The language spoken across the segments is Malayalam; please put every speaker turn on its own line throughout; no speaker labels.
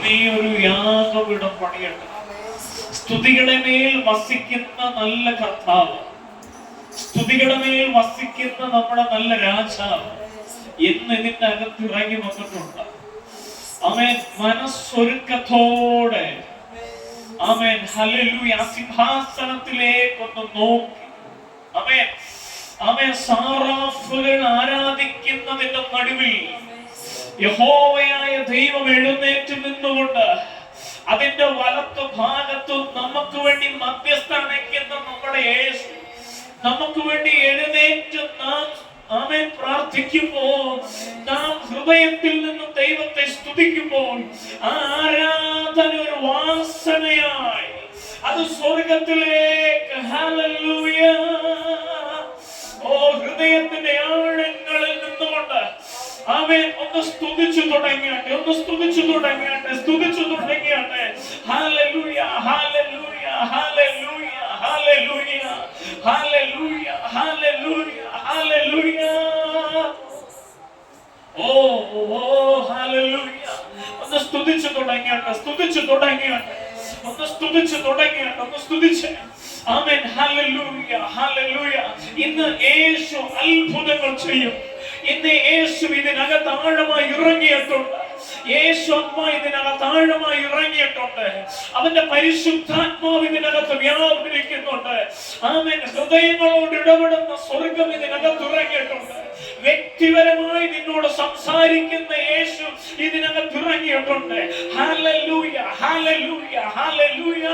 നീ ഒരു യാഗപീഠം പണിയട്ടെ. സ്തുതികളുടെ മേൽ വസിക്കുന്ന നല്ല കർത്താവ്, സ്തുതികളുടെ മേൽ വസിക്കുന്ന നമ്മുടെ നല്ല രാജാവ് എന്ന് ഇതിന്റെ അകത്ത് ഇറങ്ങി വന്നിട്ടുണ്ട്. ആമേൻ. മനസ്സൊരുക്കത്തോടെ ആമേൻ ഹല്ലേലൂയ സിംഹാസനത്തിലേക്കൊന്ന് നോക്കി ആമേൻ ആമേൻ സാറാഫുകൾ ആരാധിക്കുന്നതിന്റെ നടുവിൽ യഹോവയായ ദൈവം എഴുന്നേറ്റ് നിന്നുകൊണ്ട് അതിന്റെ വലത്തു ഭാഗത്തു നമുക്ക് വേണ്ടി മധ്യസ്ഥ അണയ്ക്കുന്ന നമ്മുടെ യേശു നമുക്ക് വേണ്ടി എഴുന്നേറ്റ് നാം ആമേൻ പ്രാർത്ഥിക്കുമ്പോൾ, നാം ഹൃദയത്തിൽ നിന്നും ദൈവത്തെ സ്തുതിക്കുമ്പോൾ ആ ആരാധന ഒരു വാസനയായി അത് സ്വർഗത്തിലേക്ക് ഹല്ലേലൂയ ഹൃദയത്തിന്റെ ആഴങ്ങളിൽ നിന്നുകൊണ്ട് ആമേൻ ഒന്ന് സ്തുതിച്ചു തുടങ്ങിയാട്ടെ, ഒന്ന് സ്തുതിച്ചു തുടങ്ങിയാട്ടെ, സ്തുതിച്ചു തുടങ്ങിയാട്ടെ. Hallelujah hallelujah hallelujah hallelujah hallelujah hallelujah hallelujah. ഓ ഹല്ലേലൂയ. ഒന്ന് സ്തുതിച്ചു തുടങ്ങിയാട്ടെ, സ്തുതിച്ചു തുടങ്ങിയാട്ടെ, ഒന്ന് സ്തുതിച്ചു തുടങ്ങിയാട്ടെ, ഒന്ന് സ്തുതിച്ച് ആമേൻ ഹല്ലേലൂയ ഹല്ലേലൂയ. ഇന്ന് യേശു അത്ഭുതങ്ങൾ ചെയ്യും. ഇന്ന് യേശു ഇതിനകത്ത് ആഴമായി ഇറങ്ങിയിട്ടുണ്ട്. യേശു അമ്മ ഇതിനകത്ത് ആഴമായി ഇറങ്ങിയിട്ടുണ്ട്. അവന്റെ പരിശുദ്ധാത്മാവ് ഇതിനകത്ത് വ്യാപരിക്കുന്നുണ്ട്. ആമേൻ. ഹൃദയങ്ങളോട് ഇടപെടുന്ന സ്വർഗം ഇതിനകത്ത് ഇറങ്ങിയിട്ടുണ്ട്. വ്യക്തിപരമായി നിന്നോട് സംസാരിക്കുന്ന യേശു ഇതിനകത്ത് ഇറങ്ങിയിട്ടുണ്ട്. Hallelujah hallelujah hallelujah.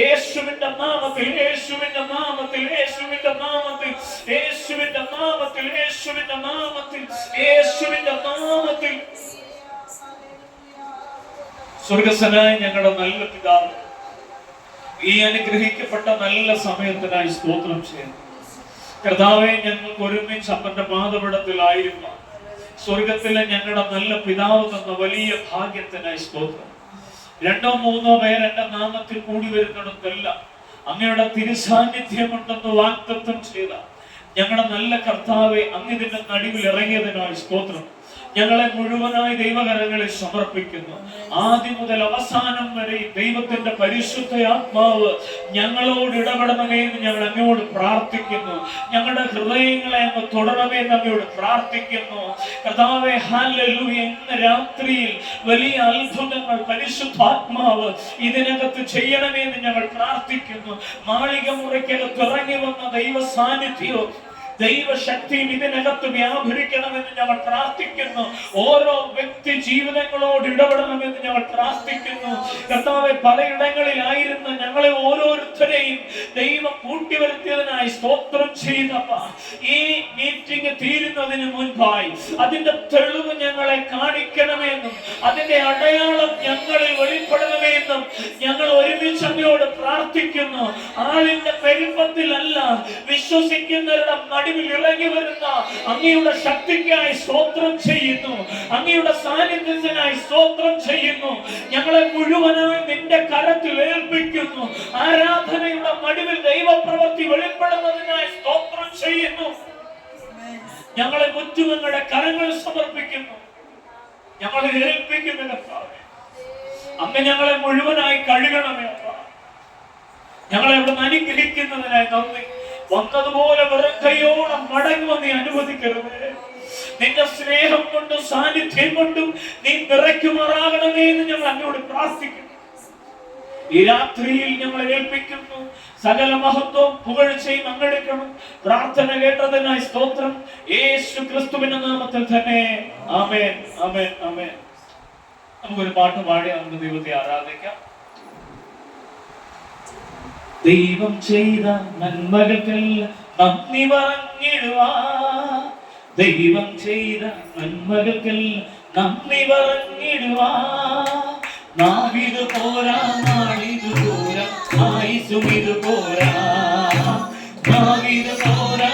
യേശുവിന്റെ നാമത്തിൽ യേശുവിന്റെ നാമത്തിൽ യേശുവിന്റെ നാമത്തിൽ യേശുവിന്റെ നാമത്തിൽ യേശുവിന്റെ നാമത്തിൽ യേശുവിന്റെ നാമത്തിൽ. സ്വർഗസ്ഥനായ ഞങ്ങളുടെ നല്ല പിതാവ്, ഈ അനുഗ്രഹിക്കപ്പെട്ട നല്ല സമയത്തിനായി സ്തോത്രം ചെയ്യുന്നു. കർത്താവെ, ഞങ്ങൾക്ക് ഒരുമിച്ച് അപ്പന്റെ പാദപീഠത്തിലായിരുന്നു സ്വർഗത്തിലെ ഞങ്ങളുടെ നല്ല പിതാവ് തന്ന വലിയ ഭാഗ്യത്തിനായി സ്തോത്രം. 2 or 3 പേർ എന്റെ നാമത്തിൽ കൂടി വരുന്നിടത്തല്ല അങ്ങയുടെ തിരുസാന്നിധ്യമുണ്ടെന്ന് വാഗ്ദത്തം ചെയ്ത ഞങ്ങളുടെ നല്ല കർത്താവെ, അങ്ങ് ഇതിന്റെ നടുവിൽ ഇറങ്ങിയതിനായി സ്തോത്രം. ഞങ്ങളെ മുഴുവനായി ദൈവകരങ്ങളിൽ സമർപ്പിക്കുന്നു. ആദ്യം മുതൽ അവസാനം വരെ ദൈവത്തിന്റെ പരിശുദ്ധ ആത്മാവ് ഞങ്ങളോട് ഇടപെടണമേ എന്ന് ഞങ്ങൾ അങ്ങയോട് പ്രാർത്ഥിക്കുന്നു. ഞങ്ങളുടെ ഹൃദയങ്ങളെ അങ്ങ് തൊടണമേ എന്ന് അങ്ങയോട് പ്രാർത്ഥിക്കുന്നു. കർത്താവേ ഹല്ലേലൂയ. ഇന്ന് രാത്രിയിൽ വലിയ അത്ഭുതങ്ങൾ പരിശുദ്ധാത്മാവ് ഇതിനകത്ത് ചെയ്യണമേ എന്ന് ഞങ്ങൾ പ്രാർത്ഥിക്കുന്നു. മാളിക മുറിക്കകത്ത് ഇറങ്ങി വന്ന ദൈവ സാന്നിധ്യവും ദൈവശക്തിയും ഇതിനകത്ത് വ്യാപരിക്കണമെന്ന് ഞങ്ങൾ പ്രാർത്ഥിക്കുന്നു. ഓരോ വ്യക്തി ജീവിതങ്ങളോട് ഇടപെടണമെന്ന് ഞങ്ങൾ പ്രാർത്ഥിക്കുന്നു. കർത്താവെ, പലയിടങ്ങളിലായിരുന്ന ഞങ്ങളെ ഓരോരുത്തരെയും ദൈവം കൂട്ടിവരുത്തിയതിനായി സ്തോത്രം ചെയ്യുന്നപ്പ. ഈ മീറ്റിംഗ് തീരുന്നതിന് മുൻപായി അതിന്റെ തെളിവ് ഞങ്ങളെ കാണിക്കണമെന്നും അതിന്റെ അടയാളം ഞങ്ങളിൽ വെളിപ്പെടണമെന്നും ഞങ്ങൾ ഒരുമിച്ച് അങ്ങയോട് പ്രാർത്ഥിക്കുന്നു. ആളിന്റെ പെരുപ്പത്തിലല്ല, വിശ്വസിക്കുന്നവരുടെ നടുവിൽ ഇറങ്ങി വരുന്ന അങ്ങയുടെ ശക്തിക്കായി സ്തോത്രം ചെയ്യുന്നു. അങ്ങയുടെ സാന്നിധ്യത്തിനായി സ്തോത്രം ചെയ്യുന്നു. ഞങ്ങളെ മുഴുവനായി നിന്റെ കരത്തിൽ ഏൽപ്പിക്കുന്നു. ആരാധനയുടെ നടുവിൽ ദൈവപ്രവൃത്തി വെളിപ്പെടുന്നതിനായി സ്തോത്രം ചെയ്യുന്നു. ഞങ്ങളെ മുറ്റുമങ്ങളുടെ കരങ്ങൾ സമർപ്പിക്കുന്നു. ഞങ്ങളെ ഏൽപ്പിക്കുന്ന കർത്താവേ, അങ്ങ് ഞങ്ങളെ മുഴുവനായി കഴുകണമേ. ഞങ്ങളെ ഇവിടെ അനുഗ്രഹിക്കുന്നതിനായി നന്ദി. വന്നതുപോലെ വെറുക്കയോടെ മടങ്ങുവാൻ നീ അനുവദിക്കരുത്. നിന്റെ സ്നേഹം കൊണ്ടും സാന്നിധ്യം കൊണ്ടും നീ നിറയ്ക്കുമാറാകണമേ എന്ന് ഞങ്ങൾ അങ്ങോട്ട് പ്രാർത്ഥിക്കുന്നു. ഈ രാത്രിയിൽ ഞങ്ങളെ ഏൽപ്പിക്കുന്നു. സകല മഹത്വവും പുകഴ്ചയും അങ്ങെടുക്കണം. പ്രാർത്ഥന കേട്ടതിനായി സ്തോത്രം. യേശു ക്രിസ്തുവിന്റെ നാമത്തിൽ തന്നെ ആമേൻ ആമേൻ ആമേൻ. നമുക്കൊരു പാട്ട് പാടി നമുക്ക് ദൈവത്തെ ആരാധിക്കാം. ദൈവം ചെയ്ത നന്മകൾക്കെല്ലാം നന്ദി പറഞ്ഞിടുവാ. ദൈവം ചെയ്ത നന്മകൾക്കെല്ലാം നന്ദി പറഞ്ഞിടുവാ. നാവിതു പോരാ, നാളിതു പോരാ, ആയുസും ഇത് പോരാ. നാവിതു പോരാ,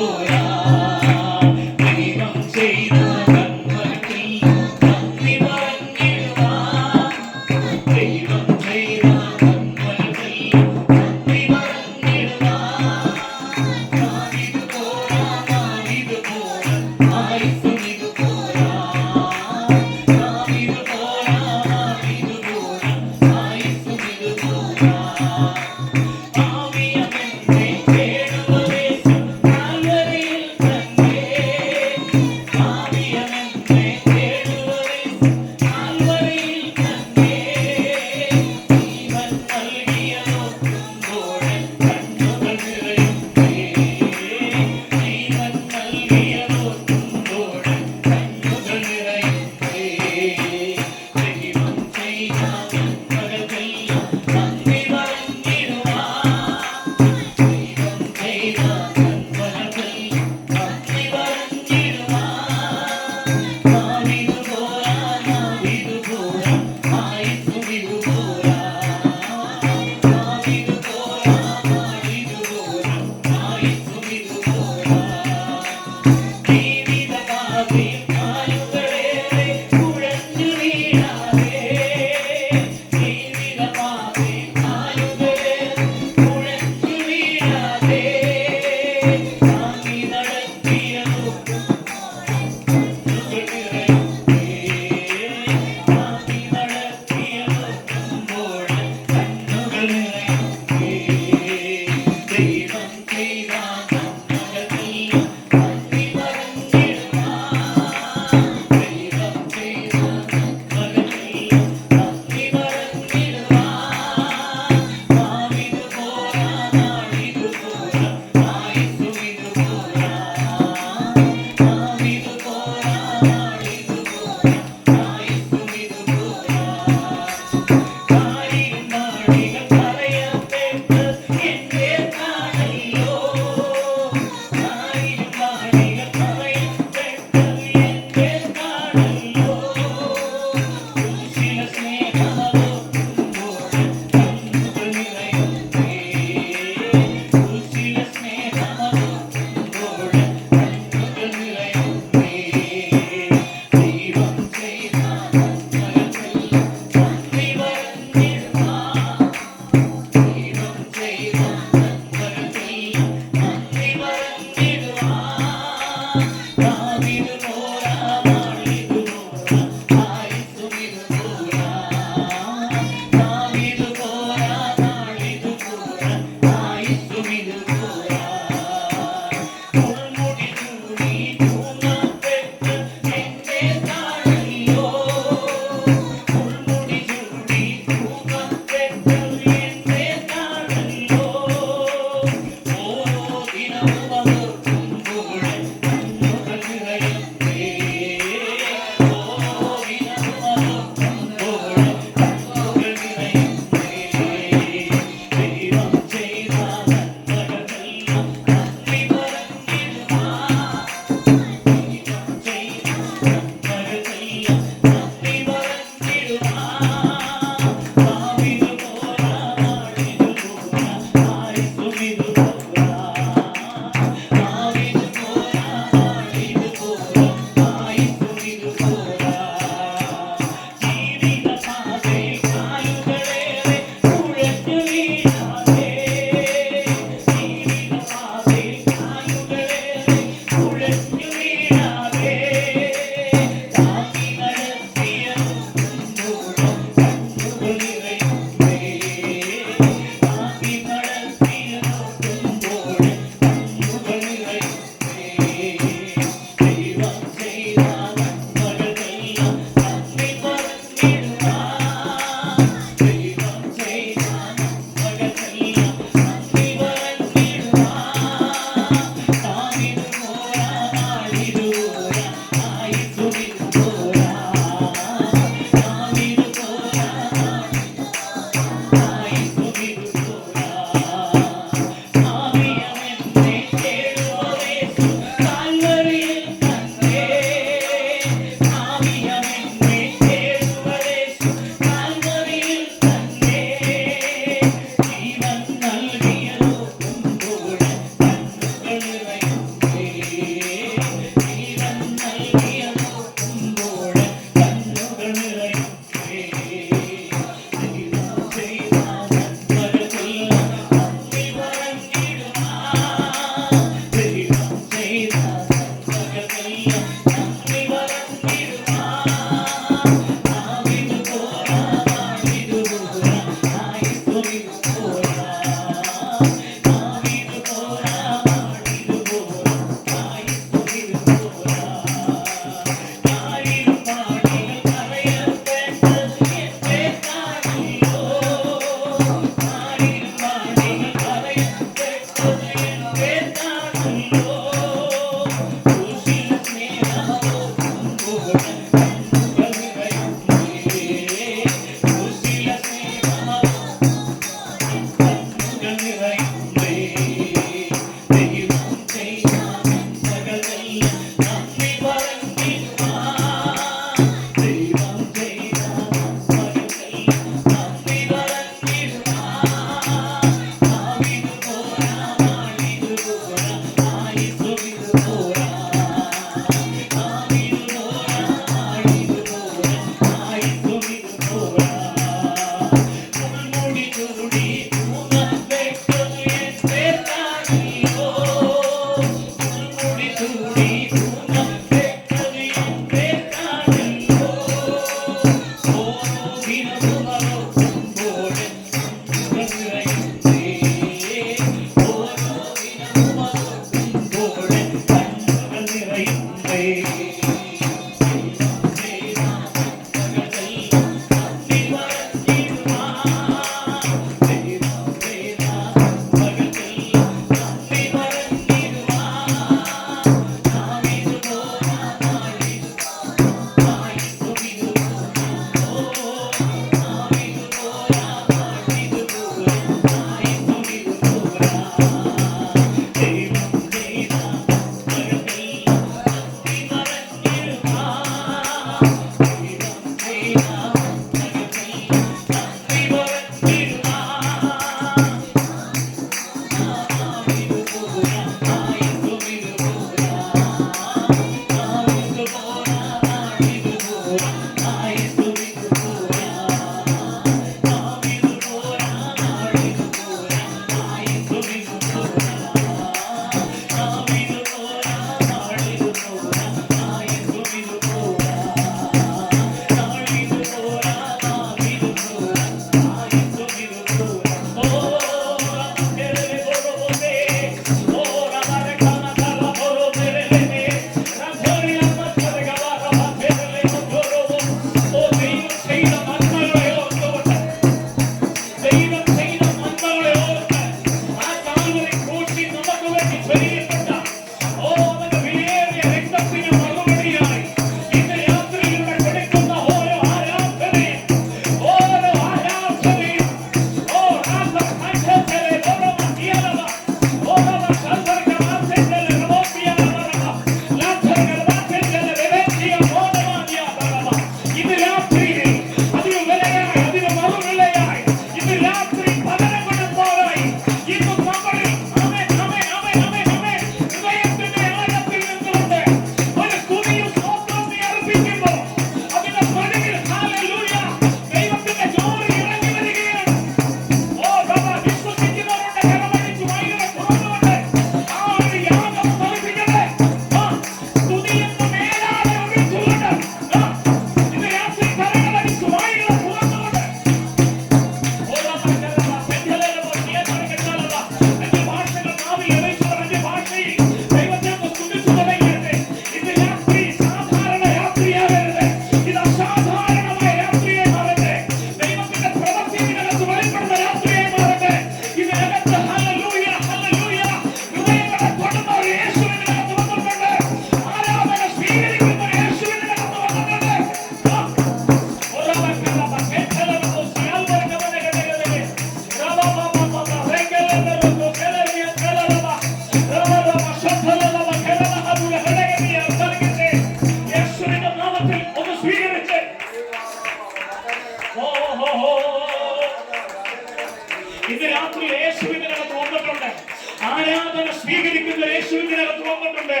വന്നിട്ടുണ്ട്.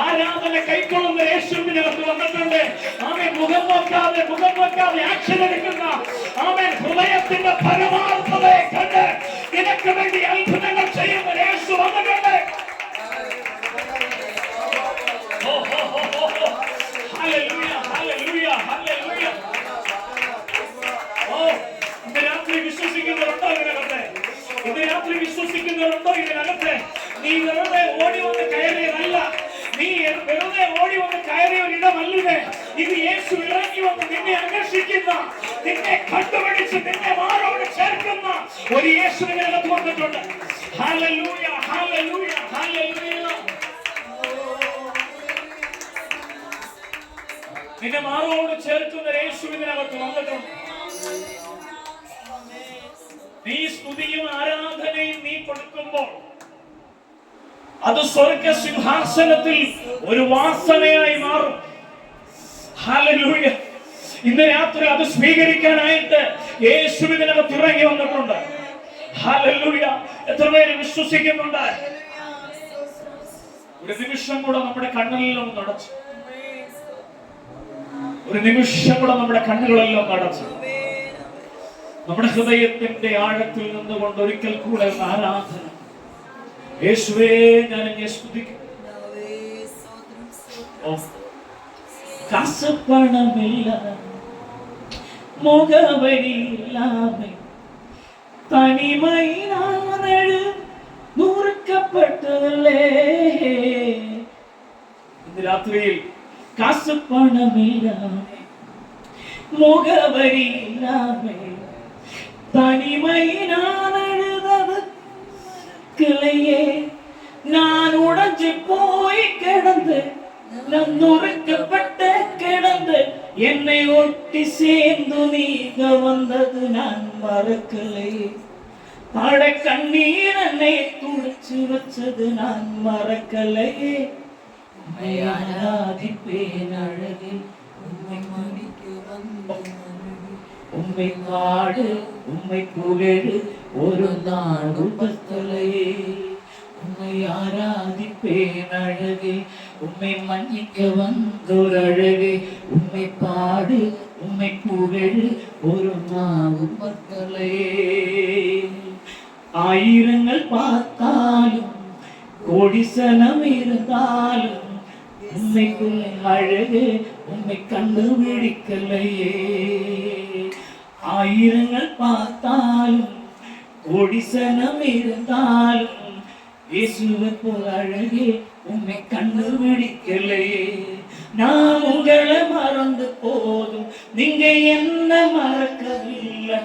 ആരാധന കൈക്കൊള്ളുന്ന യേശുവിനകത്ത് വന്നിട്ടുണ്ട്. ആമേൻ. മുഖം നോക്കാതെ ആക്ഷൻ എടുക്കുന്ന ആമേൻ ഹൃദയത്തിന്റെ പരമാർത്ഥതയെ കണ്ട് നിനക്ക് വേണ്ടി അത്ഭുതങ്ങൾ ചെയ്യുന്ന യേശു വന്നിട്ടുണ്ട്. Hallelujah, hallelujah, hallelujah. ഇന്ന് രാത്രി വിശ്വസിക്കുന്നവരുണ്ടോ ഇതിനകത്ത്? ഇന്ന് രാത്രി വിശ്വസിക്കുന്നവരുണ്ടോ ഇതിനകത്ത്? നീ വെറുതെ ഓടി വന്ന് കയറിയതല്ല, നീ വെറുതെ ഓടി വന്ന് കയറിയ ഒരിടമല്ലേ ഇത്. യേശു ഇറങ്ങി വന്ന് നിന്നെ അന്വേഷിക്കുന്ന, നിന്നെ കണ്ടുപിടിച്ച് നിന്നെ മാറോട് ചേർക്കുന്ന ഒരു യേശു ഇതിനകത്ത് വന്നിട്ടുണ്ട്. Hallelujah, hallelujah, hallelujah. നിന്നെ മാറോട് ചേർക്കുന്ന യേശു ഇതിനകത്ത് വന്നിട്ടുണ്ട്. നീ സ്തുതിയും ആരാധനയും നീ കൊടുക്കുമ്പോൾ അത് സ്വർഗ്ഗ സിംഹാസനത്തിൽ ഒരു വാസനയായി മാറും. ഹല്ലേലൂയ. ഇന്ന് രാത്രി അത് സ്വീകരിക്കാനായിട്ട് യേശു ഇതിനകത്ത് ഇറങ്ങി വന്നിട്ടുണ്ട്. ഹല്ലേലൂയ. എത്ര പേര് വിശ്വസിക്കുന്നുണ്ട്? ഒരു നിമിഷം കൂടെ നമ്മുടെ കണ്ണെല്ലാം നടച്ചു. ഒരു നിമിഷം കൂടെ നമ്മുടെ കണ്ണുകളെല്ലാം അടച്ചു നമ്മുടെ ഹൃദയത്തിന്റെ ആഴത്തിൽ നിന്നുകൊണ്ട് ഒരിക്കൽ കൂടെ ആരാധന. യേശുവേ, ഞാൻ എന്നെ സ്തുതിക്കും. കാസപ്പണമില്ല, മുഖവരിയില്ലാതെ തനിമയിലാണഴ് മുറുക്കപ്പെട്ടതല്ലേ. ഇന്ന് രാത്രിയിൽ കാസപ്പണമില്ലാതെ മുഖവരിയില്ലാതെ தனிமையினானழுதது கிளையே நான் உடைஞ்சு போய் கிடந்து நொறுக்கப்பட்ட கிடந்து என்னை ஒட்டி சேர்ந்து நீங்க வந்தது நான் மறக்கலையே. பட கண்ணீர் என்னை துடிச்சு வச்சது நான் மறக்கலையே. உம்மை ஆராதிப்பேன் அழகில் உம்மை மன்னிக்க வந்தேன். உம்மை பாடு உம்மை புகழு ஒரு நாள் உபத்தலையே. உம்மை ஆராதிப்பேன் அழகே, உம்மை மன்னிக்க வந்தோர் அழகே. உம்மை பாடு உம்மை புகழு ஒரு நாள் உபத்தலையே. ஆயிரங்கள் பார்த்தாலும் கோடிசனம் இருந்தாலும் உம்மைக்குள்ள அழகு உம்மை கண்டுபிடிக்கலையே. ஆயிரங்கள் பார்த்தாலும் கோடிசனம் இருந்தாலும் இயேசுவை போல் அழகே உம்மை கண்டுபிடிக்கலையே. நான் உங்களை மறந்து போதும் நீங்க என்ன மறக்கவில்லை.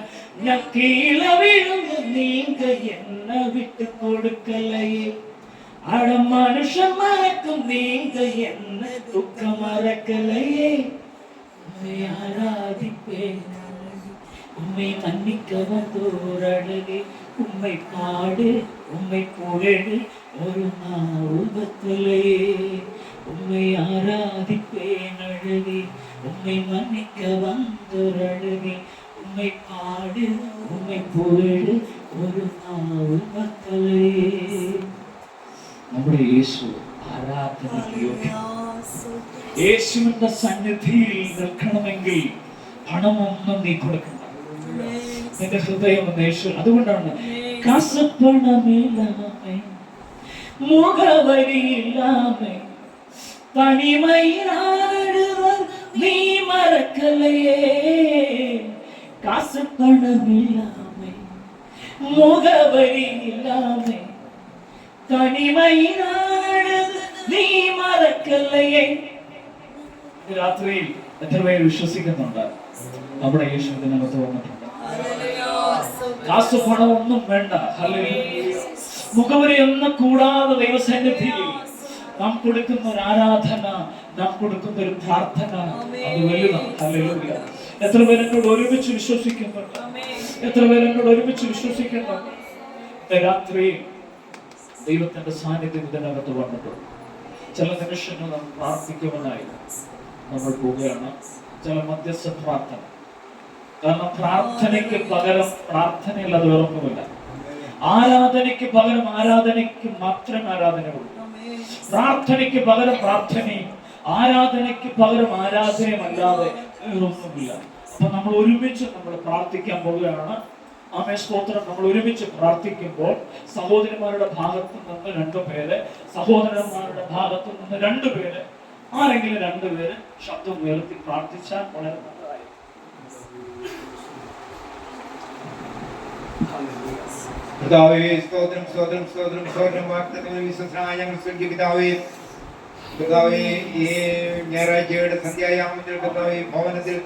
நான் கீழே விழுந்து நீங்க என்ன விட்டு கொடுக்கலையே. அட மனுஷன் மறக்கும் நீங்க என்ன துக்கம் மறக்கலையே. உம்மை ஆராதிப்பேன், உம்மை மன்னிக்க வந்தோர் அழகே. உம்மை பாடு உம்மை புகழு ஒரு நாவுபத்திலே. உம்மை ஆராதிப்பேன் அழகே, உம்மை மன்னிக்க வந்தோர் அழகே. உம்மை பாடு உம்மை புகழு ഒരു നാവുപത്തിலே. നമ്മുടെ യേശു ആരാധനയ്ക്ക് യോഗ്യനാണ്. യേശുവിന്റെ സന്നിധിയിൽ നിൽക്കണമെങ്കിൽ പണമൊന്നും നീ കൊടുക്കണം. നിന്റെ ഹൃദയം യേശു. അതുകൊണ്ടാണ് കാസപ്പണമില്ലാമേ മുഖവരിയില്ലാമേ തനിമയിലാഴുവൻ നീ മറക്കலையே. കാസപ്പണമില്ലാമേ മുഖവരിയില്ലാമേ തനിമയിലാഴുവൻ നീ മറക്കலையே. രാത്രിയിൽ എത്ര പേര് വിശ്വസിക്കുന്നുണ്ട് നമ്മുടെ യേശു ഇതിനകത്ത് വന്നിട്ടുണ്ട്? കാശ് പണം ഒന്നും വേണ്ട. മുഖവരി ഒന്നും കൂടാതെ ദൈവസന്നിധിയിൽ നാം കൊടുക്കുന്ന ഒരു ആരാധന, നാം കൊടുക്കുന്ന ഒരു പ്രാർത്ഥന, അത് വലുതാണ്. ഹല്ലേലൂയ. എത്ര പേരെന്നോട് ഒരുമിച്ച് വിശ്വസിക്കുന്നുണ്ട്? എത്ര പേരെന്നോട് ഒരുമിച്ച് വിശ്വസിക്കുന്നുണ്ട്? രാത്രി ദൈവത്തിന്റെ സാന്നിധ്യം ഇതിനകത്ത് വന്നിട്ടുണ്ട്. ചില നിമിഷങ്ങൾ നാം പ്രാർത്ഥിക്കുവാനായി നമ്മൾ പോവുകയാണ്. ചില മധ്യസ്ഥ പ്രാർത്ഥന. കാരണം പ്രാർത്ഥനയ്ക്ക് പകരം പ്രാർത്ഥനയിൽ അത് വേറൊന്നുമില്ല. ആരാധനയ്ക്ക് പകരം ആരാധനയ്ക്ക് മാത്രമേ ആരാധനയുള്ളൂ. പ്രാർത്ഥനയ്ക്ക് പകരം പ്രാർത്ഥനയും ആരാധനയ്ക്ക് പകരം ആരാധനയും അല്ലാതെ വേറൊന്നുമില്ല. അപ്പൊ നമ്മൾ ഒരുമിച്ച് നമ്മൾ പ്രാർത്ഥിക്കാൻ പോവുകയാണ്. ആമേ സ്തോത്രം. നമ്മൾ ഒരുമിച്ച് പ്രാർത്ഥിക്കുമ്പോൾ സഹോദരിമാരുടെ ഭാഗത്ത് നിന്ന് 2 പേര്, സഹോദരന്മാരുടെ ഭാഗത്ത് നിന്ന് 2 പേര്, ആരെങ്കിലും 2 പേര് ശബ്ദം ഉയർത്തി പ്രാർത്ഥിച്ചാൽ വളരെ നല്ലതായി.
പിതാവേ സ്തോത്രം സ്തോത്രം സ്തോത്രം സ്തോത്രം. വാഗ്ദത്തങ്ങൾ വിശ്വസനായ ഞങ്ങൾ സ്വർഗ്ഗീയ പിതാവേ, കർത്താവേ ഈ ഞായറാഴ്ചയുടെ സന്ധ്യായാമത്തിൽ കർത്താവേ ഭവനത്തിൽ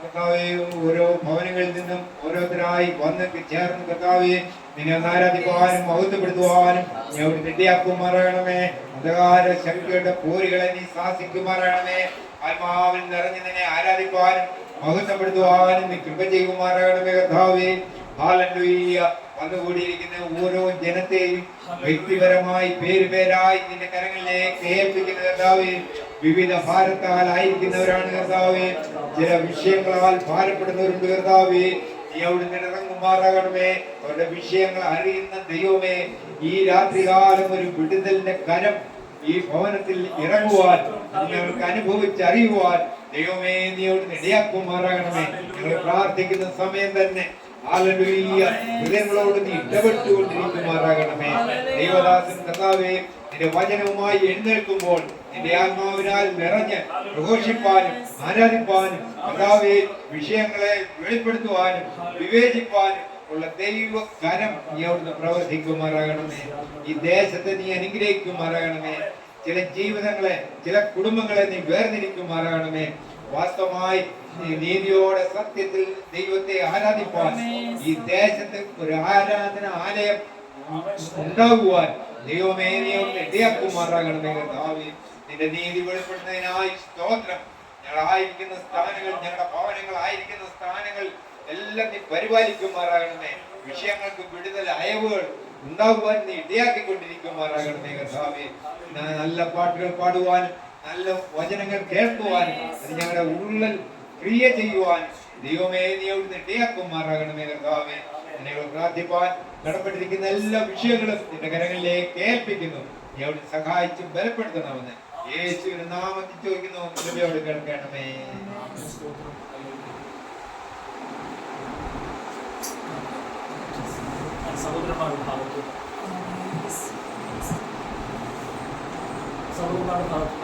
കർത്താവേ ഓരോ ഭവനങ്ങളിൽ നിന്നും ഓരോരുത്തരായി വന്ന് ചേർന്ന് കർത്താവേ നിന്നെ ആരാധിക്കുവാനും മഹത്വപ്പെടുത്തുവാനും നീ അവിടെ നിന്റെയാക്കുമാറാകണമേ. അന്ധകാര ശക്തിയുടെ പോരുകളെ നീ ശാസിക്കുമാറാകണമേ. ആത്മാവിൽ നിറഞ്ഞ് നിന്നെ ആരാധിക്കുവാനും മഹത്വപ്പെടുത്തുവാനും നീ കൃപ ചെയ്യുമാറാകണമേ കർത്താവേ. ഹല്ലേലൂയ. വന്നുകൂടിയിരിക്കുന്ന ഓരോ ജനത്തെയും വ്യക്തിപരമായി പേരായി നിന്റെ കരങ്ങളിലേക്ക് ഏൽപ്പിക്കുന്ന കർത്താവേ. വിവിധ ഭാരത്താലായിരിക്കുന്നവരാണ് കർത്താവേ. ചില വിഷയങ്ങളാൽ ഭാരപ്പെടുന്നവരുണ്ട് കർത്താവേ. നീ അവിടുന്ന് ഇറങ്ങുമാറാകണമേ. അവരുടെ വിഷയങ്ങൾ അറിയുന്ന ദൈവമേ, ഈ രാത്രികാലം ഒരു വിടുതലിന്റെ കരം ഈ ഭവനത്തിൽ ഇറങ്ങുവാൻ ഞങ്ങൾക്ക് അനുഭവിച്ചറിയുവാൻ ദൈവമേ നീ അവിടുന്ന് ഇടയാക്കുമാറാകണമേ. ഞങ്ങൾ പ്രാർത്ഥിക്കുന്ന സമയം തന്നെ ഹല്ലേലൂയ ഹൃദയങ്ങളോട് നീ ഇടപെട്ടുകൊണ്ടിരിക്കുമാറാകണമേ. ദൈവദാസൻ കർത്താവേ നിന്റെ വചനവുമായി എഴുന്നേൽക്കുമ്പോൾ നിന്റെ ആത്മാവിനാൽ നിറഞ്ഞ് പ്രഘോഷിപ്പാനും ആരാധിപ്പാനും കർത്താവേ വിഷയങ്ങളെ വെളിപ്പെടുത്തുവാനും വിവേചിപ്പാനും ഉള്ള ദൈവ കരം നീ അവിടുന്ന് പ്രവർത്തിക്കുമാറാകണമേ. ഈ ദേശത്തെ നീ അനുഗ്രഹിക്കുമാറാകണമേ. ചില ജീവിതങ്ങളെ ചില കുടുംബങ്ങളെ നീ വേർതിരിക്കുമാറാകണമേ. വാസ്തവമായി നീതിയോടെ സത്യത്തിൽ ദൈവത്തെ ആരാധിപ്പാൻ ഈ ദേശത്ത് ഒരു ആരാധന ആലയം ഉണ്ടാകുവാൻ ദൈവമേ നീ അവിടുന്ന് ഇടയാക്കുമാറാകണമേ കർത്താവേ. നിന്റെ നീതി വെളിപ്പെടുന്നതിനായി സ്തോത്രം. ഞങ്ങളായിരിക്കുന്ന സ്ഥാനങ്ങൾ, ഞങ്ങളുടെ ഭവനങ്ങളായിരിക്കുന്ന സ്ഥാനങ്ങൾ എല്ലാം നീ പരിപാലിക്കുമാറാകണമേ. വിഷയങ്ങൾക്ക് വിടുതൽ അയവുകൾ ഉണ്ടാകുവാൻ നീ ഇടയാക്കിക്കൊണ്ടിരിക്കുമാറാകണമേ കർത്താവേ. നല്ല പാട്ടുകൾ പാടുവാനും നല്ല വചനങ്ങൾ കേൾക്കുവാനും അത് ഞങ്ങളുടെ ഉള്ളിൽ ക്രിയ ചെയ്യുവാനും ദൈവമേ നീ അവിടുന്ന് ഇടയാക്കുമാറാകണമേ കർത്താവേ. ഞങ്ങൾ പ്രാർത്ഥിപ്പാൻ കടപ്പെട്ടിരിക്കുന്ന എല്ലാ വിഷയങ്ങളും നിന്റെ കരങ്ങളിലേക്ക് ഏൽപ്പിക്കുന്നു. നീ അവിടുന്ന് സഹായിച്ച് ബലപ്പെടുത്തണമെന്ന് യേശുവിന്റെ നാമത്തിൽ ചോദിക്കുന്നു. കൃപയോട് കേൾക്കണമേ.
സഹോദരന്മാരുടെ ഭാഗത്ത് സഹോദരന്മാരുടെ ഭാഗത്ത്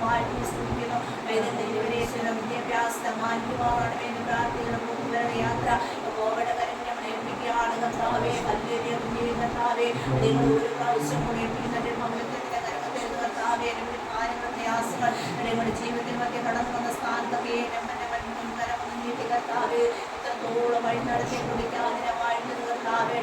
വാഴ്ത്തി സ്തുതിക്കുന്നു. വിദ്യാഭ്യാസത്തെ മാറ്റുവാണെന്ന് പ്രാർത്ഥിക്കണം. പോകുന്നവരുടെ യാത്ര കോവിഡ് കരങ്ങൾ നമ്മൾ ഏൽപ്പിക്കുകയാണ് കർത്താവേ. വലിയ കർത്താവേ, നിങ്ങൾ ഒരു പ്രാവശ്യം കൂടി ഏൽപ്പിക്കുന്നുണ്ട്. മംഗളത്തിന്റെ കരങ്ങൾ കർത്താവേ, നമ്മുടെ കാര്യങ്ങൾ പ്രയാസങ്ങൾ ഞങ്ങളുടെ ജീവിതത്തിൽ മധ്യ കടന്നു വന്ന സ്ഥാനത്തൊക്കെ നീട്ടി കർത്താവേ, ഇത്രത്തോളം വഴി നടത്തി കുടിക്കാതിനെ വാഴ്ന്നത് കർത്താവേ.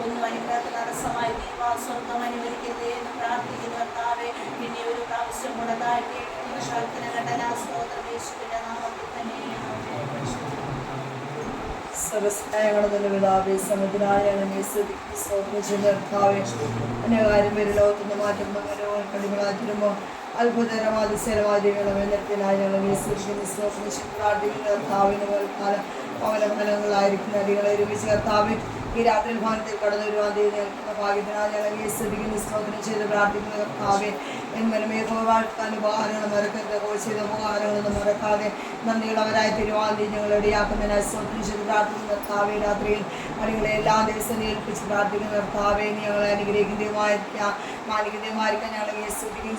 ഒന്നും അനുഗ്രഹത്തിന് തടസ്സമായി ദൈവാസ്വർഗം അനുവദിക്കരുത് എന്ന് പ്രാർത്ഥിക്കുന്നു കർത്താവേ. പിന്നെ ഒരു പ്രാവശ്യം കൂടെ താഴ്ത്തി ശക്തിന് ഘടനാ സ്തോത്രം യേശുവിന്റെ നാമത്തിൽ തന്നെ.
സർവസ്നായങ്ങളുടെ പിതാവേ, സമുദ്രായ അനേകാര്യം പേര് ലോകത്തുനിന്ന് മാറ്റുമ്പോൾ കടികളാറ്റിടുമ്പോൾ അത്ഭുതകരമായ അതിശയമായ ദൈവത്തിനായ ഞങ്ങൾ പ്രാർത്ഥിക്കുന്ന കർത്താവിന് കാലം പവനഫലങ്ങളായിരിക്കുന്ന അടികളെ ഒരുമിച്ച് കർത്താവ് ഈ രാത്രി ഭവനത്തിൽ കടന്നു വരുവാൻ നിൽക്കുന്ന ഭാഗ്യത്തിനായി ഞങ്ങൾ സ്തോത്രം ചെയ്ത് പ്രാർത്ഥിക്കുന്ന കർത്താവെ. എന്മനമേഘവാഴ്ത്താൻ ഉപകാരങ്ങൾ മറക്കരുത്. ചെയ്ത ഉപകാരങ്ങളൊന്നും മറക്കാതെ നന്ദികളവരായി തിരുവാന്തി ഞങ്ങൾ ഇടയാക്കുന്നതിനായി സ്തോത്രം ചെയ്ത് പ്രാർത്ഥിക്കുന്ന കർത്താവെ. രാത്രിയിൽ അടികളെ എല്ലാ ദിവസവും ഏൽപ്പിച്ച് പ്രാർത്ഥിക്കുന്ന കർത്താവെ, ഞങ്ങളെ അനുഗ്രഹിക്കുന്നതുമായിരിക്കാം മാനിക്കുന്നതുമായിരിക്കാം ഞങ്ങൾ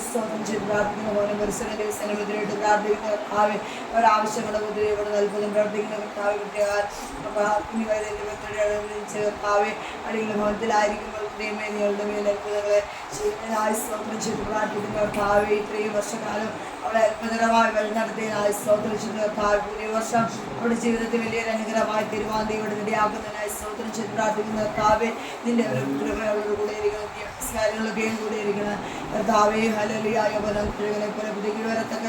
സ്തോത്രം ചെയ്ത് പ്രാർത്ഥിക്കുന്ന പോലെ പരിസര ദിവസങ്ങൾ മുദ്രയിട്ട് പ്രാർത്ഥിക്കുന്ന കർത്താവെ. ഒരാവശ്യങ്ങളുടെ മുദ്രയോട് നൽകുന്നതും പ്രവർത്തിക്കുന്ന കർത്താവ് കുട്ടികൾ കർത്താവെ. അടികളുടെ ഭവനത്തിലായിരിക്കുമ്പോൾ നിങ്ങളുടെ മേൽ അത്ഭുതങ്ങളെ ചെയ്യുന്നതിനായി സ്തോത്രം ചെയ്ത് പ്രാർത്ഥിക്കുന്ന കർത്താവെ. ഇത്രയും വർഷക്കാലം അവളെ അത്ഭുതകരമായി വഴി നടത്തിയതിനായി സ്തോത്രം ചെയ്ത് കർത്താവെ. പുതിയ വർഷം അവരുടെ ജീവിതത്തിൽ വലിയൊരു അനുഗ്രഹമായി തരുവാൻ ദൈവം ഇടയാക്കുന്നതിനായി സ്തോത്രം ചെയ്ത് പ്രാർത്ഥിക്കുന്ന കർത്താവെ. നിന്റെ ഒരു കൃപയോട് കൂടെ ഇരിക്കണം, കാര്യങ്ങളൊക്കെയും കൂടെ ഇരിക്കണം കർത്താവെ. ഹല്ലേലൂയ. പോലെ പുതിയ വരത്തക്ക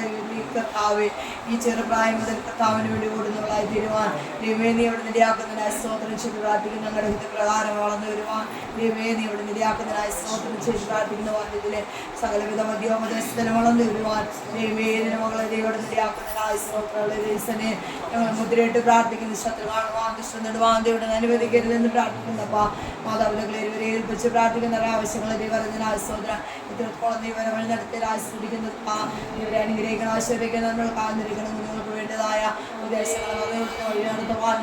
കർത്താവെ, ഈ ചെറുപ്രായം മുതൽ കർത്താവിന് വേണ്ടി ഓടുന്നവളായി തീരുവാൻ ദൈവമേനി അവിടെ നിര്യാക്കുന്നതിനായി സ്തോത്രം ചെയ്ത് പ്രാർത്ഥിക്കുന്ന ഞങ്ങളുടെ ഹിതപ്രകാരം വളർന്നു വരുവാൻ ദൈവമേനി അവിടെ നിര്യാക്കുന്നതിനായി സ്തോത്രം ചെയ്ത് പ്രാർത്ഥിക്കുന്ന ഇതിലെ സകലവിധ മധ്യോപദേശത്തിലും വളർന്നു വരുവാൻ ദൈവമേദിന മകളെ ദൈവം നിര്യാക്കുന്നതിനായി സ്തോത്രനെ ഞങ്ങൾ മുദ്രയിട്ട് പ്രാർത്ഥിക്കുന്ന ശത്രു കാണുവാൻ ദുഷ്ടം നേടുവാൻ ദൈവം അനുവദിക്കരുതെന്ന് പ്രാർത്ഥിക്കുന്നപ്പാ. മാതാപിതാക്കളെ ഇവരെ ഏൽപ്പിച്ച് പ്രാർത്ഥിക്കുന്ന ആവശ്യങ്ങളെ ദൈവത്തിനായി സ്തോത്രം ഇത്രത്തോളം ദൈവനെ വഴി നടത്തിയ ആസ്വദിക്കുന്ന ഇവരെ അനുഗ്രഹിക്കണം, ആശ്വസിക്കണം, നമ്മൾ കാന്നിരിക്കണം. നിങ്ങൾക്ക് വേണ്ടതായ ഉദ്ദേശങ്ങൾ വഴി നടത്തുവാൻ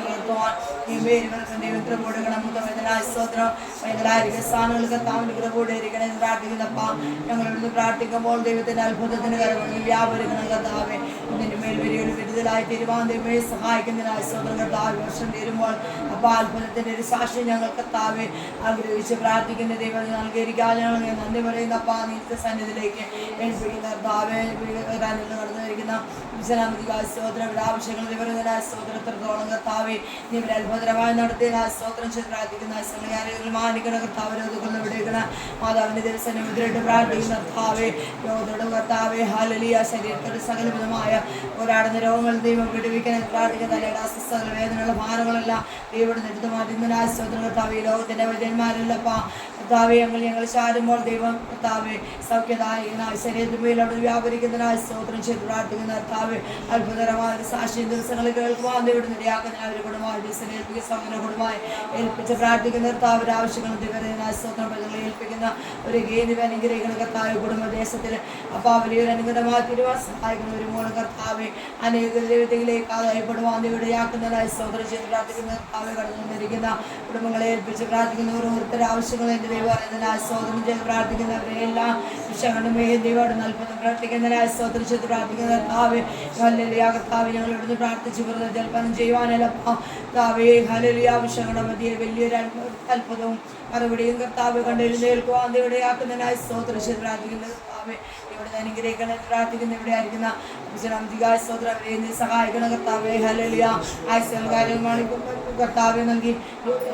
ദൈവത്തിന് കൊടുക്കണം. മുതലായ സ്തോത്രം ഭയങ്കരായിരിക്കും സ്ഥാനങ്ങൾക്ക് താമിന് കൃപകൂടെ ഇരിക്കണം എന്ന് പ്രാർത്ഥിക്കുന്നപ്പാ. ഞങ്ങൾ ഇവിടുന്ന് പ്രാർത്ഥിക്കുമ്പോൾ ദൈവത്തിന്റെ അത്ഭുതത്തിന് കരങ്ങളിൽ വ്യാപരിക്കണം കർത്താവെ. ഇതിന്റെ മേൽ വലിയൊരു വിരുദ്ധലായി തീരുവാൻ ദൈവമേ സഹായിക്കുന്നതിനായി സ്തോത്രം കർത്താവ്. വർഷം തീരുമ്പോൾ അപ്പോൾ അത്ഭുതത്തിന്റെ ഒരു സാക്ഷി ഞങ്ങൾ കർത്താവെ ആഗ്രഹിച്ച് പ്രാർത്ഥിക്കുന്ന ദൈവം നൽകിയിരിക്കാൻ ഞങ്ങൾ നന്ദി പറയുന്നപ്പാ. നിത്യ സന്നിധിയിലേക്ക് ഏൽപ്പിക്കുന്ന കർത്താവെ. നടന്നുവരിക്കുന്ന വിശ്രാമതികായ സ്തോത്രം ഇവിടെ ആവശ്യങ്ങൾ വിവരത്തിനായ സ്തോത്രത്തോളം കർത്താവെ. ഇവരെ അത്ഭുതകരമായി നടത്തിയതിനായ സ്തോത്രം ചെയ്ത് പ്രാർത്ഥിക്കുന്ന ആരോഗ്യങ്ങൾ മാനിക്കണ കർത്താവ്. രോഗങ്ങൾ വിടുകണ മാതാവിന്റെ ദിവസം മുദ്രയിട്ട് പ്രാർത്ഥിക്കുന്ന കർത്താവെ. രോഗത്തോട് കർത്താവെ. ഹല്ലേലൂയ. ശരീരത്തോട് സകലവിധമായ പോരാടുന്ന രോഗങ്ങൾ ദൈവം വിടുവിക്കാൻ പ്രാർത്ഥിക്കുന്ന തലയുടെ അസ്വസ്ഥതകൾ വേദനയുള്ള ഭാരങ്ങളെല്ലാം ദൈവം എടുത്തു മാറ്റുന്നതിനായ സ്തോത്രം കർത്താവെ. ലോകത്തിന്റെ വൈദ്യന്മാരല്ലപ്പാ കർത്താവെ. ഞങ്ങൾ ചാരുമ്പോൾ ദൈവം കർത്താവെ സൗഖ്യദായകനായ ശരീരത്തിന്മേലോട് വ്യാപരിക്കുന്നതിനായ സ്തോത്രം ചെയ്ത് പ്രാർത്ഥിക്കുന്ന കർത്താവെ. അത്ഭുതകരമായ ഒരു സാക്ഷി ദിവസങ്ങളിൽ കേൾക്കുവാൻ ദൈവം നിര്യാക്കുന്ന അവരുടെ കുടുംബമായി ദിവസം ഏൽപ്പിക്കുന്ന സമയ കുടുംബമായി ഏൽപ്പിച്ച് പ്രാർത്ഥിക്കുന്ന കർത്താവിന്റെ ആവശ്യങ്ങൾ ദിവനായ സ്തോത്രം പ്രജകളെ ഏൽപ്പിക്കുന്ന ഒരു ഗേന്ദ്ര അനുഗ്രഹിക്കുന്ന കർത്താവ് കുടുംബദേശത്തിൽ അപ്പോൾ അവരെ ഒരു അനുഗ്രഹമായി തീരുവാൻ സഹായിക്കുന്ന ഒരു മൂലം കർത്താവെ. അനേക ദൈവത്തിലേക്ക് ആദായപ്പെടുവാൻ ദൈവയാക്കുന്നതിനായ സ്തോത്രം ചെയ്ത് പ്രാർത്ഥിക്കുന്ന കർത്താവെ. കടന്നു വന്നിരിക്കുന്ന കുടുംബങ്ങളെ ഏൽപ്പിച്ച് പ്രാർത്ഥിക്കുന്ന ഓരോരുത്തരുടെ ആവശ്യങ്ങൾ എൻ്റെ ദൈവം പറയുന്നതിനായ സ്തോത്രം ചെയ്ത് പ്രാർത്ഥിക്കുന്നവരെ എല്ലാം വിഷയങ്ങളുമേ ദൈവോട് നൽകുന്നു പ്രവർത്തിക്കുന്നതിനായ സ്തോത്രം ചെയ്ത് പ്രാർത്ഥിക്കുന്ന കർത്താവെ. ഹല്ലേലൂയ. കർത്താവെ, ഞങ്ങൾ ഇവിടുന്ന് പ്രാർത്ഥിച്ച് വെറുതെ ജൽപ്പനം ചെയ്യുവാനല്ലപ്പാ കർത്താവെ. ഹല്ലേലൂയ. വിഷയങ്ങളുടെ മധ്യേ വലിയൊരു അത്ഭുതവും മറുപടിയും കർത്താവ് കണ്ടെഴുന്നേൽക്കുവാൻ ദൈവയാക്കുന്നതിനായ സ്തോത്രം ചെയ്ത് പ്രാർത്ഥിക്കുന്ന കർത്താവെ. ഇവിടെ അനുഗ്രഹിക്കണം പ്രാർത്ഥിക്കുന്ന ഇവിടെ ആയിരിക്കുന്ന സ്തോത്രം അവരെ സഹായിക്കണം കർത്താവെ. ഹല്ലേലൂയ. ആയുസ്സും കാര്യങ്ങൾ കർത്താവെ നൽകി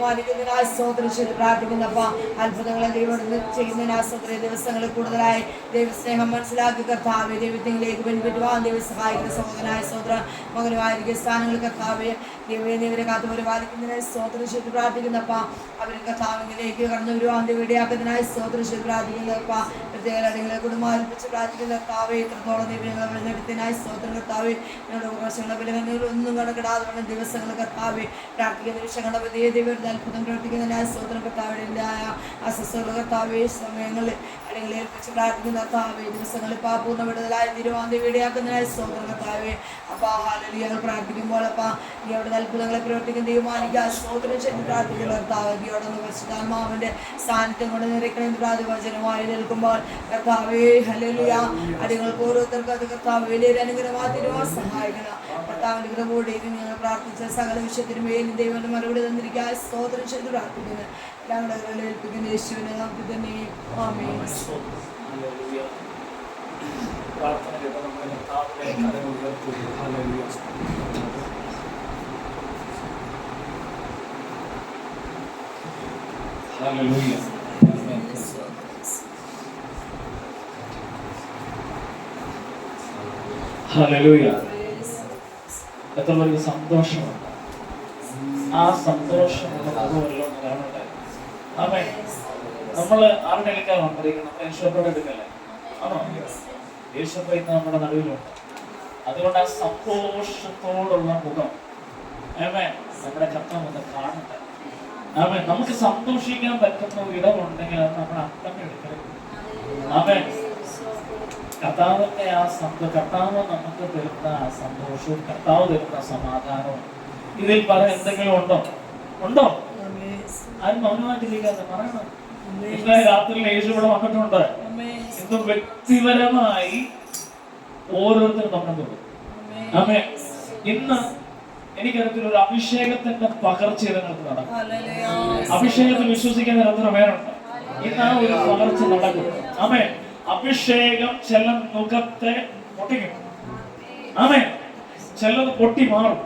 മാനിക്കുന്നതിനായ സ്തോത്രം ചെയ്ത് പ്രാർത്ഥിക്കുന്നപ്പാ. അത്ഭുതങ്ങളെ ദൈവം ചെയ്യുന്നതിനാ സ്തോത്രം ദിവസങ്ങളിൽ കൂടുതലായി ദൈവസ്നേഹം മനസ്സിലാക്കി കർത്താവെ. ദൈവത്തിലേക്ക് പിൻപറ്റുവാൻ ദൈവം സഹായിക്കുന്ന സഹോദരനായ സ്തോത്രം മകനുമായിരിക്കുന്ന സ്ഥാനങ്ങൾ കർത്താവെ. ദൈവരെ കാത്തു പരിപാലിക്കുന്നതിനായി സ്തോത്രം ചെയ്ത് പ്രാർത്ഥിക്കുന്നപ്പാ. അവർ കർത്താവിലേക്ക് കടന്നു വരുവാൻ ദൈവടിയാക്കുന്നതിനായി സ്തോത്രം ചെയ്ത് പ്രാർത്ഥിക്കുന്നപ്പാ. പ്രത്യേക അടികളെ കുടുംബാൽപ്പിച്ച് പ്രാർത്ഥിക്കുന്ന കർത്താവെ. ഇത്രത്തോളം ദൈവങ്ങളെ വഴിനടത്തിനായി സ്തോത്രം കർത്താവെ. ഞങ്ങളുടെ ഉപവാസങ്ങളുടെ ബലഹീനതകൾ ഒന്നും കണക്കിടാതെ വേണം ദിവസങ്ങൾ കർത്താവെ. പ്രാർത്ഥിക്കുന്ന വിഷയങ്ങളുടെ വലിയ ദൈവരുടെ അത്ഭുതം പ്രവർത്തിക്കുന്നതിനായി സ്തോത്രം കർത്താവിൻ്റെ അസ്വസ്ഥകൾ കർത്താവെ. സമയങ്ങളിൽ അടികളെ ഏൽപ്പിച്ച് പ്രാർത്ഥിക്കുന്ന കർത്താവെ. ദിവസങ്ങളിൽ പൂർണ്ണ വിടുതലായി തീരുവാൻ ദൈവടിയാക്കുന്നതിനായി സ്തോത്രം കർത്താവെ. അപ്പോൾ ഹാലലി ഞങ്ങൾ പ്രാർത്ഥിക്കുമ്പോൾ അപ്പം നീ അവിടെ അത്ഭുതങ്ങളെ പ്രവർത്തിക്കുന്ന തീരുമാനിക്കുക സ്തോത്രം ചെയ്ത് പ്രാർത്ഥിക്കുന്ന കർത്താവ്. നീയോടൊന്ന് പരിശുദ്ധാത്മാവിൻ്റെ സാന്നിധ്യം കൊണ്ട് നിറയ്ക്കണമെന്ന് പ്രാതിവചനമായി നിൽക്കുമ്പോൾ കർത്താവേ ഹല്ലേലൂയ. അടികൾക്ക് ഓരോരുത്തർക്കും അത് കർത്താവ് വലിയൊരു അനുഗ്രഹമായി തീരുവാൻ സഹായിക്കണം. കർത്താവിന്റെ കൃപയോടെ ഞങ്ങൾ പ്രാർത്ഥിച്ച സകല വിഷയത്തിനും മേലും ദൈവം മറുപടി തന്നിരിക്കാൻ സ്തോത്രം ചെയ്ത് പ്രാർത്ഥിക്കുന്നു. ഞങ്ങളുടെ കയ്യിൽ ഏൽപ്പിക്കുന്ന യേശുവിനെ നമുക്ക് തന്നെ ആമേൻ.
പ്രാർത്ഥന കേട്ട നമ്മുടെ കർത്താവിനെ കരങ്ങൾ ഉയർത്തി. ഹല്ലേലൂയ. ഹല്ലേലൂയ. ഹല്ലേലൂയ. എത്ര വലിയ സന്തോഷമുണ്ട്. ആ സന്തോഷമുള്ള മുഖമല്ലോ കാണട്ടെ. ആമേൻ. നമ്മള് ആരുടെ എടുക്കാൻ വന്നിരിക്കണം? നമ്മുടെ യേശുവോട് എടുക്കല്ലേ? ആണോ? യേശുവ ഇന്ന് നമ്മുടെ നടുവിലുണ്ട്. അതുകൊണ്ട് ആ സന്തോഷത്തോടുള്ള മുഖം ആമേൻ നമ്മുടെ കർത്താവ് ഒന്ന് കാണട്ടെ. ആമേൻ. നമുക്ക് സന്തോഷിക്കാൻ പറ്റുന്ന ഇടമുണ്ടെങ്കിൽ അത് നമ്മൾ അത്തം എടുക്കരുത്. ആമേൻ. കർത്താവിന്റെ ആ കർത്താവ് നമുക്ക് തരുന്ന ആ സന്തോഷവും കർത്താവ് തരുന്ന സമാധാനവും ഇതിൽ പറയാൻ എന്തെങ്കിലും ഉണ്ടോ? ആരും മൗനമായിട്ടിരിക്കാതെ പറയണം. ഇന്നലെ രാത്രിയിൽ യേശു ഇവിടെ വന്നിട്ടുണ്ട്. ഇന്ന് വ്യക്തിപരമായി ഓരോരുത്തരും വന്നിട്ടുണ്ട്. ആമേൻ. ഇന്ന് എനിക്കറിയത്തിൽ ഒരു അഭിഷേകത്തിന്റെ പകർച്ച ഇതിനകത്ത് നടക്കും. അഭിഷേകത്തിൽ വിശ്വസിക്കുന്ന എത്ര പേരുണ്ട്? ഇന്ന് ആ ഒരു പകർച്ച നടക്കും. ആമേൻ. അഭിഷേകം ചില മുഖത്തെ പൊട്ടിക്കും. ആമേൻ. ചിലത് പൊട്ടി മാറും.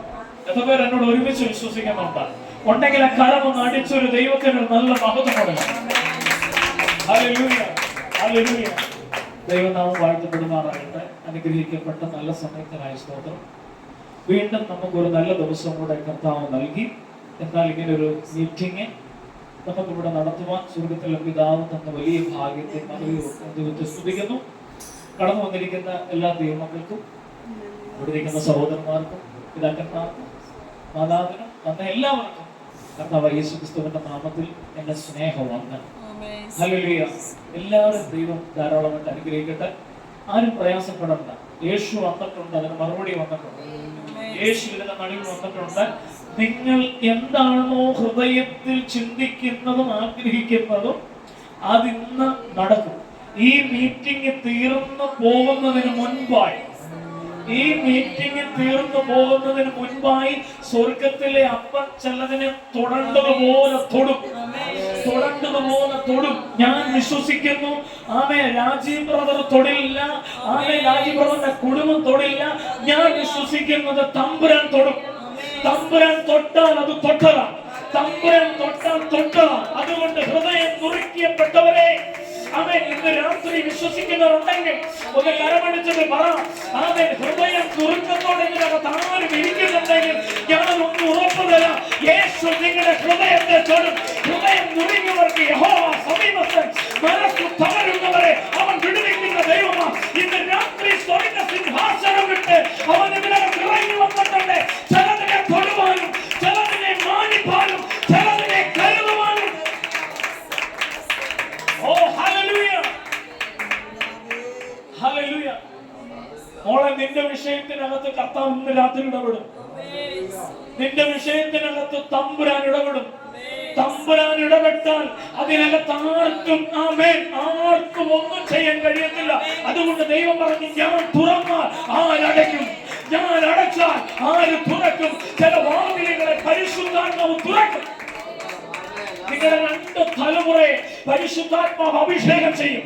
എത്ര പേർ എന്നോട് ഒരുമിച്ച് വിശ്വസിക്കുന്നുണ്ട്? ഉണ്ടെങ്കിൽ ആ കരമൊന്ന് അടിച്ചൊരു ദൈവത്തിന് നല്ല മഹത്വം കൊടുക്കണം. ഹല്ലേലൂയ. ഹല്ലേലൂയ. ദൈവനാമം വാഴ്ത്തപ്പെടുമാറാകട്ടെ. അനുഗ്രഹിക്കപ്പെട്ട നല്ല സമയത്തിനായി സ്തോത്രം. വീണ്ടും നമുക്കൊരു നല്ല ദിവസം കൂടെ കർത്താവ് നൽകി. എന്നാൽ ഇങ്ങനെ ഒരു മീറ്റിംഗ് നമുക്കിവിടെ നടത്തുവാൻ സ്വർഗത്തിലെ പിതാവ് തന്ന വലിയ ഭാഗ്യത്തെ ദൈവത്തെ സ്തുതിക്കുന്നു. കടന്നു വന്നിരിക്കുന്ന എല്ലാ ദൈവമക്കൾക്കും, ഇവിടെ ഇരിക്കുന്ന സഹോദരന്മാർക്കും, പിതാക്കന്മാർക്കും, മാതാവിനും വന്ന എല്ലാവർക്കും കർത്താവ് യേശു ക്രിസ്തുവിന്റെ നാമത്തിൽ എന്റെ സ്നേഹവന്ദനം. ഹല്ലേലൂയ. എല്ലാവരും ദൈവം ധാരാളമായിട്ട് അനുഗ്രഹിക്കട്ടെ. ആരും പ്രയാസപ്പെടണ്ട. യേശു വന്നിട്ടുണ്ട്, അതിന് മറുപടി വന്നിട്ടുണ്ട്. യേശു ഇതിന്റെ നടുവിൽ വന്നിട്ടുണ്ട്. നിങ്ങൾ എന്താണോ ഹൃദയത്തിൽ ചിന്തിക്കുന്നതും ആഗ്രഹിക്കുന്നതും അതിന്ന് നടക്കും. ഈ മീറ്റിംഗ് തീർന്നു പോകുന്നതിന് മുൻപായി സ്വർഗത്തിലെ അപ്പൻ ചിലതിനെ തൊടേണ്ടതുപോലെ തൊടും. ഞാൻ വിശ്വസിക്കുന്നു. ആമേ. രാജീവ് ബ്രദർ തൊടില്ല. ആമേ. രാജീവ് ബ്രദറിന്റെ കുടുംബം തൊടില്ല. ഞാൻ വിശ്വസിക്കുന്നത് തമ്പുരാൻ തൊടും. തമ്പുരാൻ തൊട്ടാൽ അത് തൊട്ടതാണ്. തമ്പുരാൻ തൊട്ടാൽ തൊട്ടതാണ്. അതുകൊണ്ട് ഹൃദയം നുറുക്കിയപ്പെട്ടവരെ, ആമേൻ, ഇന്ന് രാത്രി വിശ്വസിക്കുന്നവരുണ്ടെങ്കിൽ ഒന്ന് കരമടിച്ചത് പറ. ആമേൻ. ഹൃദയം നുറുക്കത്തോടെ ആരും ഇരിക്കുന്നുണ്ടെങ്കിൽ ഞാനൊന്ന് ഉറപ്പു തരാം, യേശു നിങ്ങളുടെ ഹൃദയത്തെ തൊടും. ഹൃദയം നുറുങ്ങിയവർക്ക് യഹോവ സമീപസ്ഥൻ. മനസ്സു തളരുന്നവരെ അവൻ വിടുവിക്കുന്ന ദൈവമാണ്. ഇന്ന് രാത്രി സ്വർഗ്ഗ സിംഹാസനം വിട്ട് അവൻ ഇതിനകത്ത് ഇറങ്ങി വന്നിട്ടുണ്ട്. ചിലതിനെ തൊടുവാനും, ചിലതിനെ മാനിപ്പാനും, ചിലതിനെ കരുതുവാനും. ഓ ഹല്ലേലൂയ. ഹല്ലേലൂയ. മോളെ, നിന്റെ വിഷയത്തിനകത്ത് കർത്താവ് ഇന്ന് രാത്രി ഇടപെടും. നിന്റെ വിഷയത്തിനകത്ത് തമ്പുരാൻ ഇടപെടും. തമ്പുരാൻ ഇടപെട്ടാൽ അതിനകത്ത് ആർക്കും ഒന്നും ചെയ്യാൻ കഴിയത്തില്ല. അതുകൊണ്ട് ദൈവം പറഞ്ഞു, ഞാൻ തുറന്നാൽ ആരടയ്ക്കും, ഞാൻ അടച്ചാൽ ആര് തുറക്കും? ചില വാതിലുകളെ പരിശുദ്ധാത്മാവ് തുറക്കും. നിങ്ങളുടെ 2 തലമുറയെ പരിശുദ്ധാത്മാവ് അഭിഷേകം ചെയ്യും.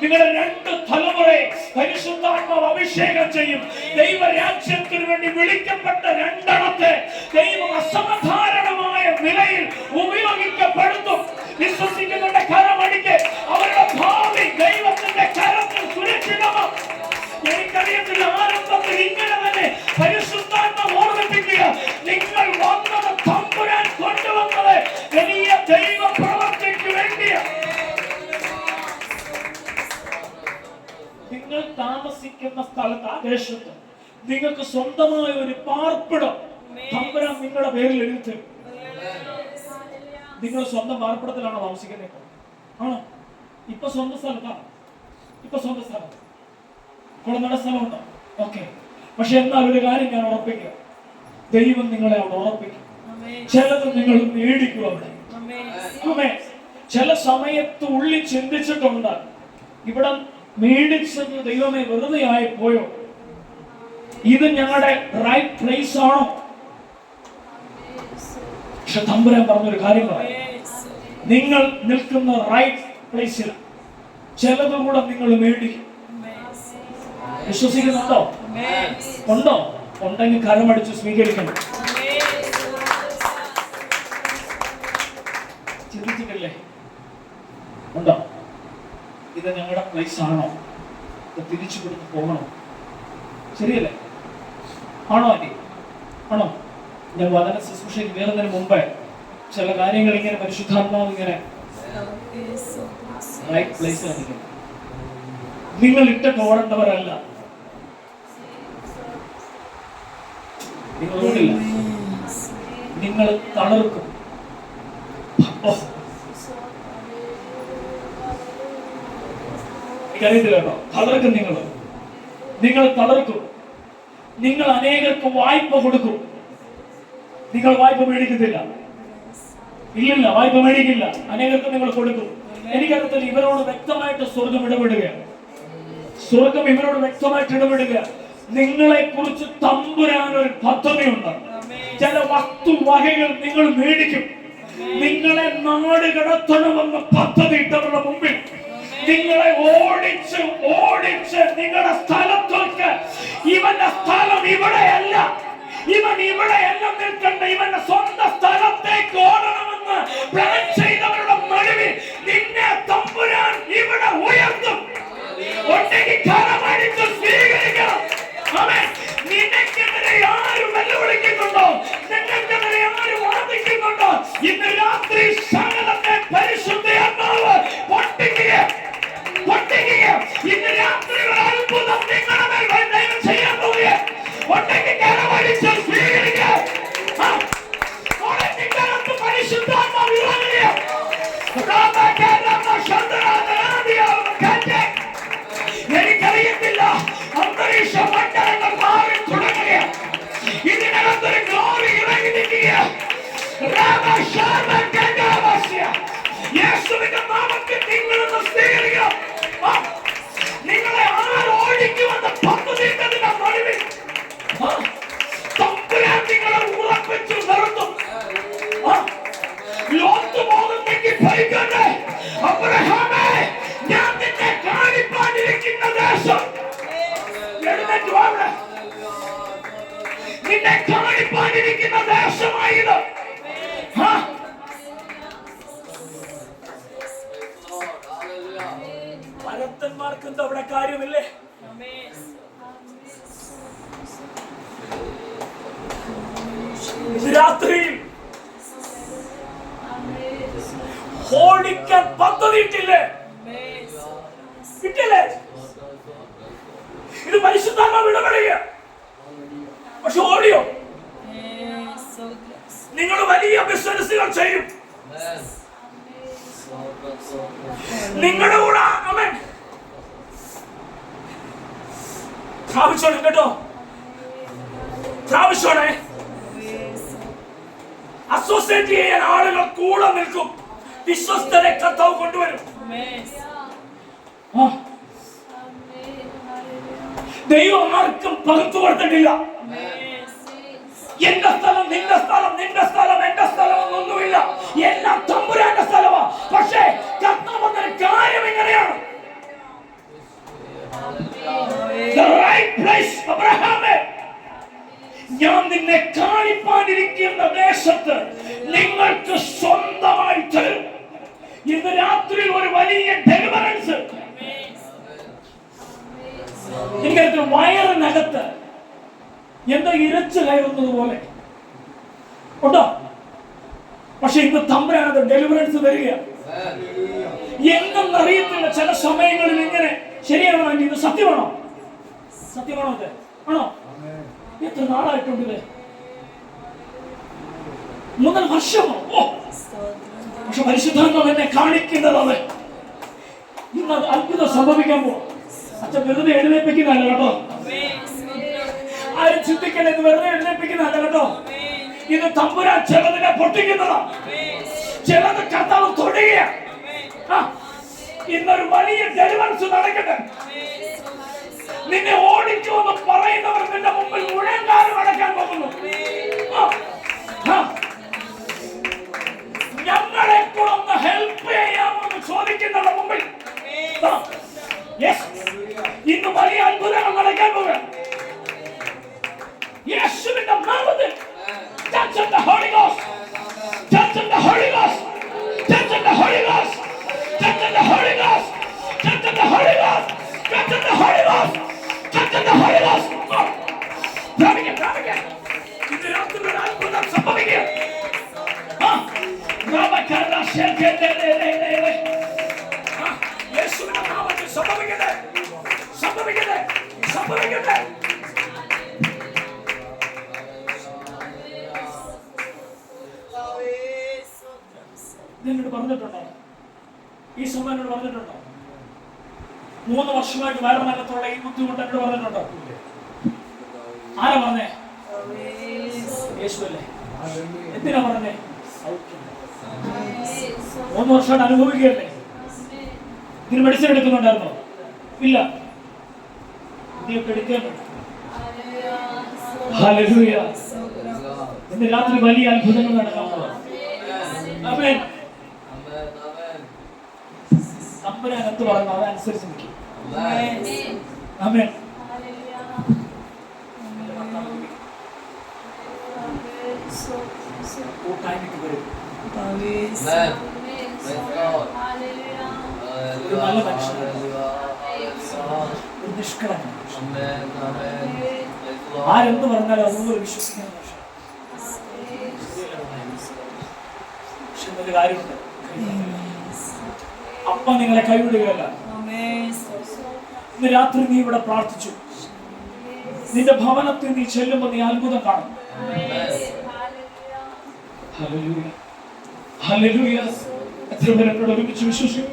നിങ്ങളുടെ 2 തലമുറയെ പരിശുദ്ധാത്മാവ് അഭിഷേകം ചെയ്യും. ദൈവരാജ്യത്തിന് വേണ്ടി വിളിക്കപ്പെട്ട 2 ദൈവം അസാധാരണമായ നിലയിൽ ഉപയോഗിക്കപ്പെടുത്തും. വിശ്വസിക്കുന്നവരുടെ കരമടിക്ക് അവരുടെ ഭാവി ദൈവത്തിന്റെ കരത്തിൽ സുരക്ഷിതമാണ്. എനിക്കറിയത്തില്ല, ആരംഭത്തിൽ ഇങ്ങനെ തന്നെ പരിശുദ്ധാത്മാവ് ഓർമ്മിപ്പിക്കുക, നിങ്ങൾ വന്നത് തമ്പുരാൻ കൊണ്ടുവന്നത് വലിയ ദൈവ പ്രവർത്തിക്ക് വേണ്ടിയാണ്. നിങ്ങൾ താമസിക്കുന്ന സ്ഥലത്ത്, ആദേശത്ത് നിങ്ങൾക്ക് സ്വന്തമായ ഒരു പാർപ്പിടം തമ്പുരാൻ നിങ്ങളുടെ പേരിൽ എഴുതി. നിങ്ങൾ സ്വന്തം പാർപ്പിടത്തിലാണോ താമസിക്കുന്നത്? ആണോ? ഇപ്പൊ സ്വന്തം സ്ഥലത്താണ്. കുളനട സ്ഥലമുണ്ടോ? ഓക്കെ. പക്ഷെ എന്നാൽ ഒരു കാര്യം ഞാൻ ഉറപ്പിക്കുക, ദൈവം നിങ്ങളെ അവിടെ ഉറപ്പിക്കും. ചിലത് നിങ്ങൾ നേടിക്കും അവിടെ. ചില സമയത്ത് ഉള്ളിൽ ചിന്തിച്ചിട്ടുണ്ട്, ഇവിടെ മേടിച്ചത് ദൈവമേ വെറുതെ ആയി പോയോ, ഇത് ഞങ്ങളുടെ റൈറ്റ് പ്ലേസ് ആണോ? പക്ഷെ തമ്പുരാൻ പറഞ്ഞൊരു കാര്യം പറയാം, നിങ്ങൾ നിൽക്കുന്ന റൈറ്റ് പ്ലേസിൽ ചിലതും കൂടെ നിങ്ങൾ മേടിക്കും. വിശ്വസിക്കുന്നുണ്ടോ? ഉണ്ടോ? ഉണ്ടെങ്കിൽ കരമടിച്ച് സ്വീകരിക്കണം. ചിന്തിച്ചിട്ടില്ലേ? ഉണ്ടോ? ഇത് ഞങ്ങളുടെ പ്ലേസ് ആണോ? ഇത് തിരിച്ചു കൊടുത്ത് പോകണോ? ശരിയല്ലേ? ആണോ അല്ലേ? ആണോ? ഞാൻ വചന ശുശ്രൂഷയിൽ കയറുന്നതിന് മുമ്പേ ചില കാര്യങ്ങൾ ഇങ്ങനെ പരിശുദ്ധാത്മാവ് ഇങ്ങനെ റൈറ്റ് പ്ലേസിലാണ്. നിങ്ങൾ ഇട്ടൊക്കെ ഓടേണ്ടവരല്ല. നിങ്ങൾ ഓടില്ല, നിങ്ങൾ തളർക്കും. എനിക്കറിയത്തില്ല കേട്ടോ. തളർക്കും. നിങ്ങൾ തളർക്കും. നിങ്ങൾ അനേകർക്ക് വായ്പ കൊടുക്കും. നിങ്ങൾ വായ്പ മേടിക്കത്തില്ല. ഇല്ലില്ല, വായ്പ മേടിക്കില്ല. അനേകർക്ക് നിങ്ങൾ കൊടുക്കും. എനിക്കറിയത്തില്ല, ഇവരോട് വ്യക്തമായിട്ട് സ്വർഗം ഇടപെടുകയാണ്. സ്വർഗം ഇവരോട് വ്യക്തമായിട്ട് ഇടപെടുകയാണ്. നിങ്ങളെ കുറിച്ച് തമ്പുരാൻ ഒരു പദ്ധതിയുണ്ട്. ചില വസ്തുവകകൾ നിങ്ങൾ മേടിക്കും. നിങ്ങളെ നാട് കടത്തണമെന്ന് പദ്ധതി ഇട്ടവരുടെ മുമ്പിൽ നിങ്ങളെ ഓടിച്ച് നിങ്ങളുടെ സ്ഥലത്തേക്ക്, ഇവന്റെ സ്ഥലം ഇവിടെയല്ല, ഇവൻ ഇവിടെയല്ല നിൽക്കണ്ട, ഇവന്റെ സ്വന്തം സ്ഥലത്തേക്ക് ഓടണമെന്ന് പ്ലാൻ ചെയ്തവരുടെ നടുവിൽ നിന്നെ തമ്പുരാൻ ഇവിടെ ഉയർത്തും. ഒറ്റയ്ക്ക് കരമടിച്ച് സ്വീകരിക്കണം. നിനക്കെതിരെ ആരും വെല്ലുവിളിക്കുന്നുണ്ടോ? നിങ്ങൾക്കെതിരെ ആരും വാദിക്കുന്നുണ്ടോ? ഇന്ന് രാത്രി സകലത്തെ പരിശുദ്ധാത്മാവ് പൊട്ടിക്കുക. ഇന്ന് രാത്രി ഒരു അത്ഭുതം നിങ്ങളുടെ മേൽ ദൈവം ചെയ്യാൻ പോവുക. ഒറ്റയ്ക്ക് കരമടിച്ച് സ്വീകരിക്കുക. പരിശുദ്ധാത്മാവ് ഇറങ്ങുക. എനിക്കറിയത്തില്ല, അന്തരീക്ഷ മണ്ഡലങ്ങൾ മാറി തുടങ്ങുക. ഇതിനകത്തൊരു ഗ്ലോറി ഇറങ്ങി നിൽക്കുക. യേശുവിന്റെ നാമത്തിൽ നിങ്ങളൊന്ന് സ്വീകരിക്കുക. നിങ്ങളെ ആരോടിക്കുമെന്ന് പദ്ധതിയുടെ നടുവിൽ തമ്പുരാൻ നിങ്ങളെ ഉറപ്പിച്ചു നിർത്തും. ലോത്ത് പോകുന്നെങ്കിൽ ഭരിക്കട്ടെ. അബ്രഹാമേ, ഞാൻ നിന്നെ കാണിപ്പാനിരിക്കുന്ന ദേശം, എഴുന്നേറ്റ് വാ. നിന്നെ കാണിപ്പാനിരിക്കുന്ന ദേശമായത്. ഭരതന്മാർക്ക് എന്താ അവിടെ കാര്യമില്ലേ? രാത്രിയിൽ ഓടിക്കാൻ പദ്ധതി ഇട്ടില്ലേ? ഇട്ടില്ലേ? ഇത് പരിശുദ്ധാത്മാവ് ഇടപെടുക. പക്ഷെ ഓടിയോ? നിങ്ങൾ വലിയ ബിസിനസ്സുകൾ ചെയ്യും. നിങ്ങളുടെ കൂടെ പ്രാവശ്യം കേട്ടോ, പ്രാവശ്യമേ അസോസിയേറ്റ് ചെയ്യാൻ ആളുകൾ കൂടെ നിൽക്കും. വിശ്വസ്തരെ കർത്താവ് കൊണ്ടുവരും. ദൈവം ആർക്കും പകുത്തു കൊടുത്തിട്ടില്ല. എന്റെ സ്ഥലം, നിന്റെ സ്ഥലം, നിന്റെ സ്ഥലം, എന്റെ സ്ഥലം ഒന്നുമില്ല. എല്ലാം തമ്പുരാന്റെ സ്ഥലമാ. പക്ഷേ കർത്താവ് പറഞ്ഞൊരു കാര്യം എങ്ങനെയാണ്? The right place, അബ്രഹാമേ, ഞാൻ നിന്നെ കാണിപ്പാനിരിക്കുന്ന ദേശത്ത് നിങ്ങൾക്ക് സ്വന്തമായി തരും. ഇന്ന് രാത്രി ഒരു വലിയ ഡെലിവറൻസ്. നിങ്ങൾക്ക് വയറിനകത്ത് എന്തോ ഇരച്ചു കയറുന്നത് പോലെ ഉണ്ടോ? പക്ഷെ ഇന്ന് തമ്പുരാനത് ഡെലിവറൻസ് തരിക. എന്തെന്നറിയത്തില്ല. ചില സമയങ്ങളിൽ ഇങ്ങനെ ശരിയാണോ? ഇത് സത്യമാണോ? സത്യമാണോ? ഇത് ആണോ? എത്ര നാളായിട്ടുണ്ട് ഇത്? 3 വർഷമോ? പക്ഷെ പരിശുദ്ധാത്മാവ് എന്നെ കാണിക്കുന്നത് ഇന്ന് അത്ഭുതം സംഭവിക്കാൻ പോകും. അച്ഛൻ വെറുതെ എഴുന്നേൽപ്പിക്കുന്നതല്ല കേട്ടോ. ആരും ചിന്തിക്കണേ, ഇത് വെറുതെ എഴുന്നേൽപ്പിക്കുന്നതല്ല കേട്ടോ. ഇത് തമ്പുരാൻ ചിലതിനെ പൊട്ടിക്കുന്നതാ. ചിലത് കർത്താവ് തൊടുക. ഇന്നൊരു വലിയ ഡെലിവറൻസ് നടക്കട്ടെ. നിന്നെ ഓടിക്കുമെന്ന് പറയുന്നവർ നിന്റെ മുമ്പിൽ മുഴങ്കാലം അടക്കാൻ പോകുന്നു. ഞങ്ങളെ കൂടെ ഒന്ന് ഹെൽപ്പ് ചെയ്യാമോ എന്ന് ചോദിക്കുന്നവരുടെ മുമ്പിൽ ഇന്ന് വലിയ അത്ഭുതങ്ങൾ നടക്കാൻ പോകുക. യേശുവിന്റെ നാമത്തിൽ touch of the Holy Ghost, touch of the Holy Ghost, touch of the Holy Ghost, touch of the Holy Ghost, touch of the Holy Ghost, touch of the Holy Ghost, touch of the Holy Ghost. പ്രാപിക്കുക. ഇത് രാത്രി അത്ഭുതം സംഭവിക്കുക. യേശുവിന്റെ നാമത്തിൽ സംഭവിക്കട്ടെ, സംഭവിക്കട്ടെ, സംഭവിക്കട്ടെ. എന്നോട് പറഞ്ഞിട്ടുണ്ടോ? ഈ സമയം എന്നോട് പറഞ്ഞിട്ടുണ്ടോ? 3 വർഷമായിട്ട് വയറുനകത്തുള്ള ഈ ബുദ്ധിമുട്ട് എന്നോട് പറഞ്ഞിട്ടുണ്ടോ? ആരാ പറഞ്ഞേ? യേശുവല്ലേ. എന്തിനാ പറഞ്ഞേ? 3 വർഷമായിട്ട് അനുഭവിക്കുകയല്ലേ? ഇതിന് മെഡിസിൻ എടുക്കുന്നുണ്ടായിരുന്നോ? ഇല്ല. ഇതിയൊക്കെ എടുക്കുന്നുണ്ട്. ഹല്ലേലൂയ. ഇന്ന് രാത്രി വലിയ അത്ഭുതങ്ങൾ നടക്കാൻ പോകുന്നു. ആമേൻ. തമ്പുരാൻ എന്ത് പറയുന്നു അതനുസരിച്ച് നിൽക്കും. ആമേൻ. കൂട്ടായ്മയ്ക്ക് വരും. ഒരു നല്ല മനുഷ്യനാണ്, ഒരു നിഷ്കളങ്കൻ. ആരെന്ത് പറഞ്ഞാലും അതൊന്നും വിശ്വസിക്കുന്ന മനുഷ്യൻ. പക്ഷെ എന്നൊരു കാര്യമുണ്ട്, അപ്പ നിങ്ങളെ കൈവിടുകയല്ല. ഇന്ന് രാത്രി നീ ഇവിടെ പ്രാർത്ഥിച്ചു. നിന്റെ ഭവനത്തിൽ നീ ചെല്ലുമ്പോൾ നീ അത്ഭുതം കാണും. Hallelujah, hallelujah. എത്ര പേരോട് ഒരുമിച്ച് വിശ്വസിക്കും?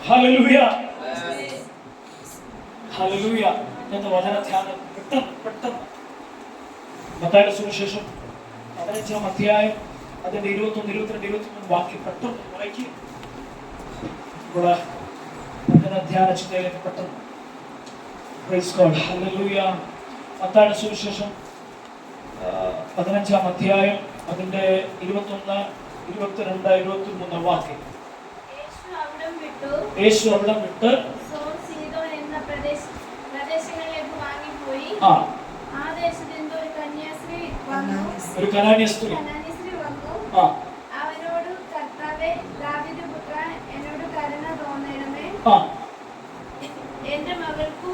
Hallelujah, hallelujah. എന്ന വചനധ്യാനം പെട്ടെന്ന് മത്തായിയുടെ സുവിശേഷം 15-ാം അധ്യായം അതിന്റെ 21, 22, 23 വാക്യം പെട്ടെന്ന് വായിക്കും. ഇവിടെ വചനധ്യാന ചിന്തയിലേക്ക് പെട്ടെന്ന്. Praise God, hallelujah. മത്തായിയുടെ സുവിശേഷം 15-ാം അധ്യായം അതിന്റെ 21, 22, 23 വാക്യം. യേശു അവിടം വിട്ട് ഒരു കനാന്യ സ്ത്രീ
അവനോട് കർത്താവേ, ദാവീദ് പുത്ര, എന്നോട് കരുണ തോന്നണമേ, എന്റെ മകൾക്കു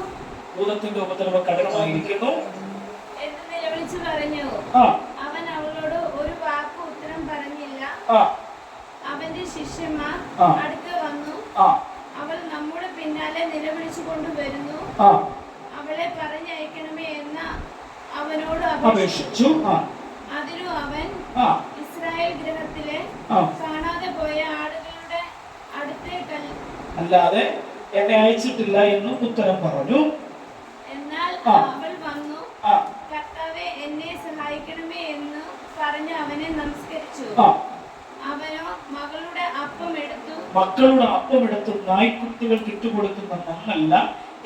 ഭൂതത്തിന്റെ ഉപദ്രവം കഠിനമായിരിക്കുന്നു
എന്ന് നിലവിളിച്ചു പറഞ്ഞു. അവൻ അവളോട് ഒരു വാക്ക് ഉത്തരം പറഞ്ഞില്ല. അവന്റെ ശിഷ്യന്മാർ അടുത്ത് വന്നു. അവൾ നമ്മുടെ പിന്നാലെ നിലവിളിച്ചു കൊണ്ടുവരുന്നു, അവളെ പറഞ്ഞയക്കണമേ എന്ന് അവനോട് അപേക്ഷിച്ചു. അതിനു അവൻ ഇസ്രായേൽ ഗൃഹത്തിലെ കാണാതെ പോയ ആളുകളുടെ അടുത്തേക്ക്
അല്ലാതെ എന്നെ അയച്ചിട്ടില്ല എന്നും ഉത്തരം പറഞ്ഞു.
എന്നാൽ അവൾ വന്നു, കർത്താവേ, എന്നെ സഹായിക്കണമേ എന്ന് പറഞ്ഞ് അവനെ നമസ്കരിച്ചു. അവനോ മക്കളുടെ അപ്പം എടുത്തു നായ്ക്കുട്ടികൾക്ക് ഇട്ടുകൊടുക്കുന്ന നന്നല്ല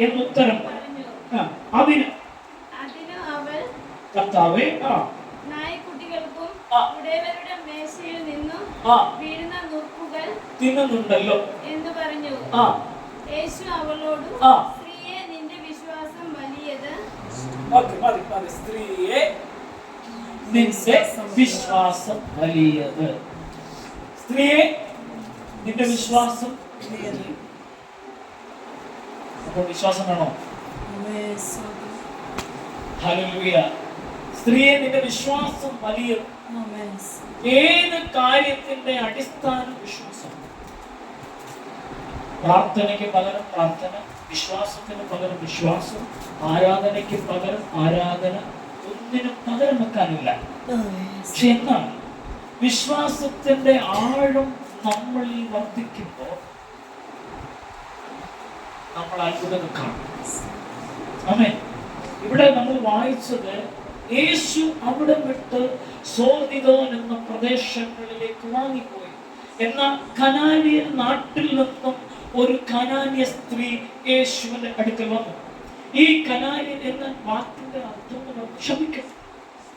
എന്നുത്തരം പറഞ്ഞു. അതിന് അവൾ, കർത്താവേ, നായ്ക്കുട്ടികൾക്കും ഉടയവരുടെ മേശയിൽ നിന്നും വീഴുന്ന നുറുക്കുകൾ തിന്നുന്നുണ്ടല്ലോ എന്ന് പറഞ്ഞു. യേശു അവളോട്, സ്ത്രീയെ, നിന്റെ വിശ്വാസം വലിയത്.
സ്ത്രീയെ, നിന്റെ വിശ്വാസം വലിയത്. സ്ത്രീയെ, നിന്റെ വിശ്വാസം വലിയത്. അപ്പോൾ വിശ്വാസം വേണോ? ഹല്ലേലൂയ. സ്ത്രീയെ, നിന്റെ വിശ്വാസം വലിയത്. ഏത് കാര്യത്തിന്റെ അടിസ്ഥാനം വിശ്വാസം. പ്രാർത്ഥനയ്ക്ക് പകരം പ്രാർത്ഥന, വിശ്വാസത്തിന് പകരം വിശ്വാസം, ആരാധനയ്ക്ക് പകരം ആരാധന, ഒന്നിനും പകരം വെക്കാനില്ല. പക്ഷെ എന്നാൽ വിശ്വാസത്തിന്റെ ആഴം നമ്മളിൽ വർദ്ധിക്കുമ്പോൾ നമ്മൾ അത്ഭുതം കാണും. ആമേൻ. ഇവിടെ നമ്മൾ വായിച്ചത് യേശു അവിടെ വിട്ട് സോദിദോൻ എന്ന പ്രദേശങ്ങളിലേക്ക് വാങ്ങിപ്പോയി. എന്നാൽ കനാന്യ നാട്ടിൽ നിന്നും ഒരു കനാന്യ സ്ത്രീ യേശുവിന്റെ അടുക്കൽ വന്നു. ഈ കനാന്യൻ എന്ന വാക്കിന്റെ അർത്ഥം ശപിക്കപ്പെട്ട,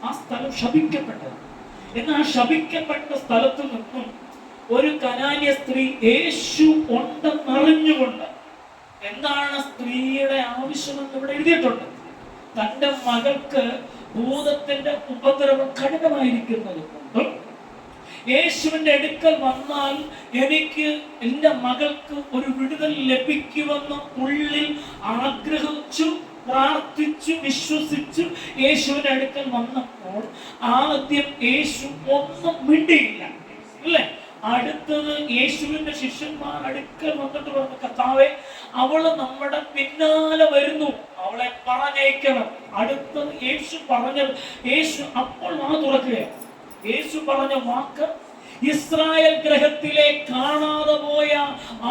ആ സ്ഥലം ശപിക്കപ്പെട്ടത്. എന്നാൽ ആ ശപിക്കപ്പെട്ട സ്ഥലത്ത് നിന്നും ഒരു കനാന്യ സ്ത്രീ യേശു ഉണ്ടെന്നറിഞ്ഞുകൊണ്ട്, എന്താണ് സ്ത്രീയുടെ ആവശ്യമെന്ന് ഇവിടെ എഴുതിയിട്ടുണ്ട്. തന്റെ മകൾക്ക് ഭൂതത്തിന്റെ ഉപദ്രവം കഠിനമായിരിക്കുന്നത് കൊണ്ടും യേശുവിന്റെ അടുക്കൽ വന്നാൽ എനിക്ക് എൻ്റെ മകൾക്ക് ഒരു വിടുതൽ ലഭിക്കുമെന്ന് ഉള്ളിൽ ആഗ്രഹിച്ചു, പ്രാർത്ഥിച്ചു, വിശ്വസിച്ചു യേശുവിന്റെ അടുക്കൽ വന്നപ്പോൾ ആദ്യം യേശു ഒന്നും മിണ്ടിയില്ല, അല്ലേ? അടുത്തത് യേശുവിന്റെ ശിഷ്യന്മാർ അടുക്കൽ വന്നിട്ട് പറഞ്ഞു, കർത്താവേ, അവള് നമ്മുടെ പിന്നാലെ വരുന്നു, അവളെ പറഞ്ഞയക്കണം. അടുത്തത് യേശു പറഞ്ഞത്, യേശു അപ്പോൾ വാ തുറക്കുകയാണ്. യേശു പറഞ്ഞ വാക്ക്, ഇസ്രായേൽ ഗ്രഹത്തിലെ കാണാതെ പോയ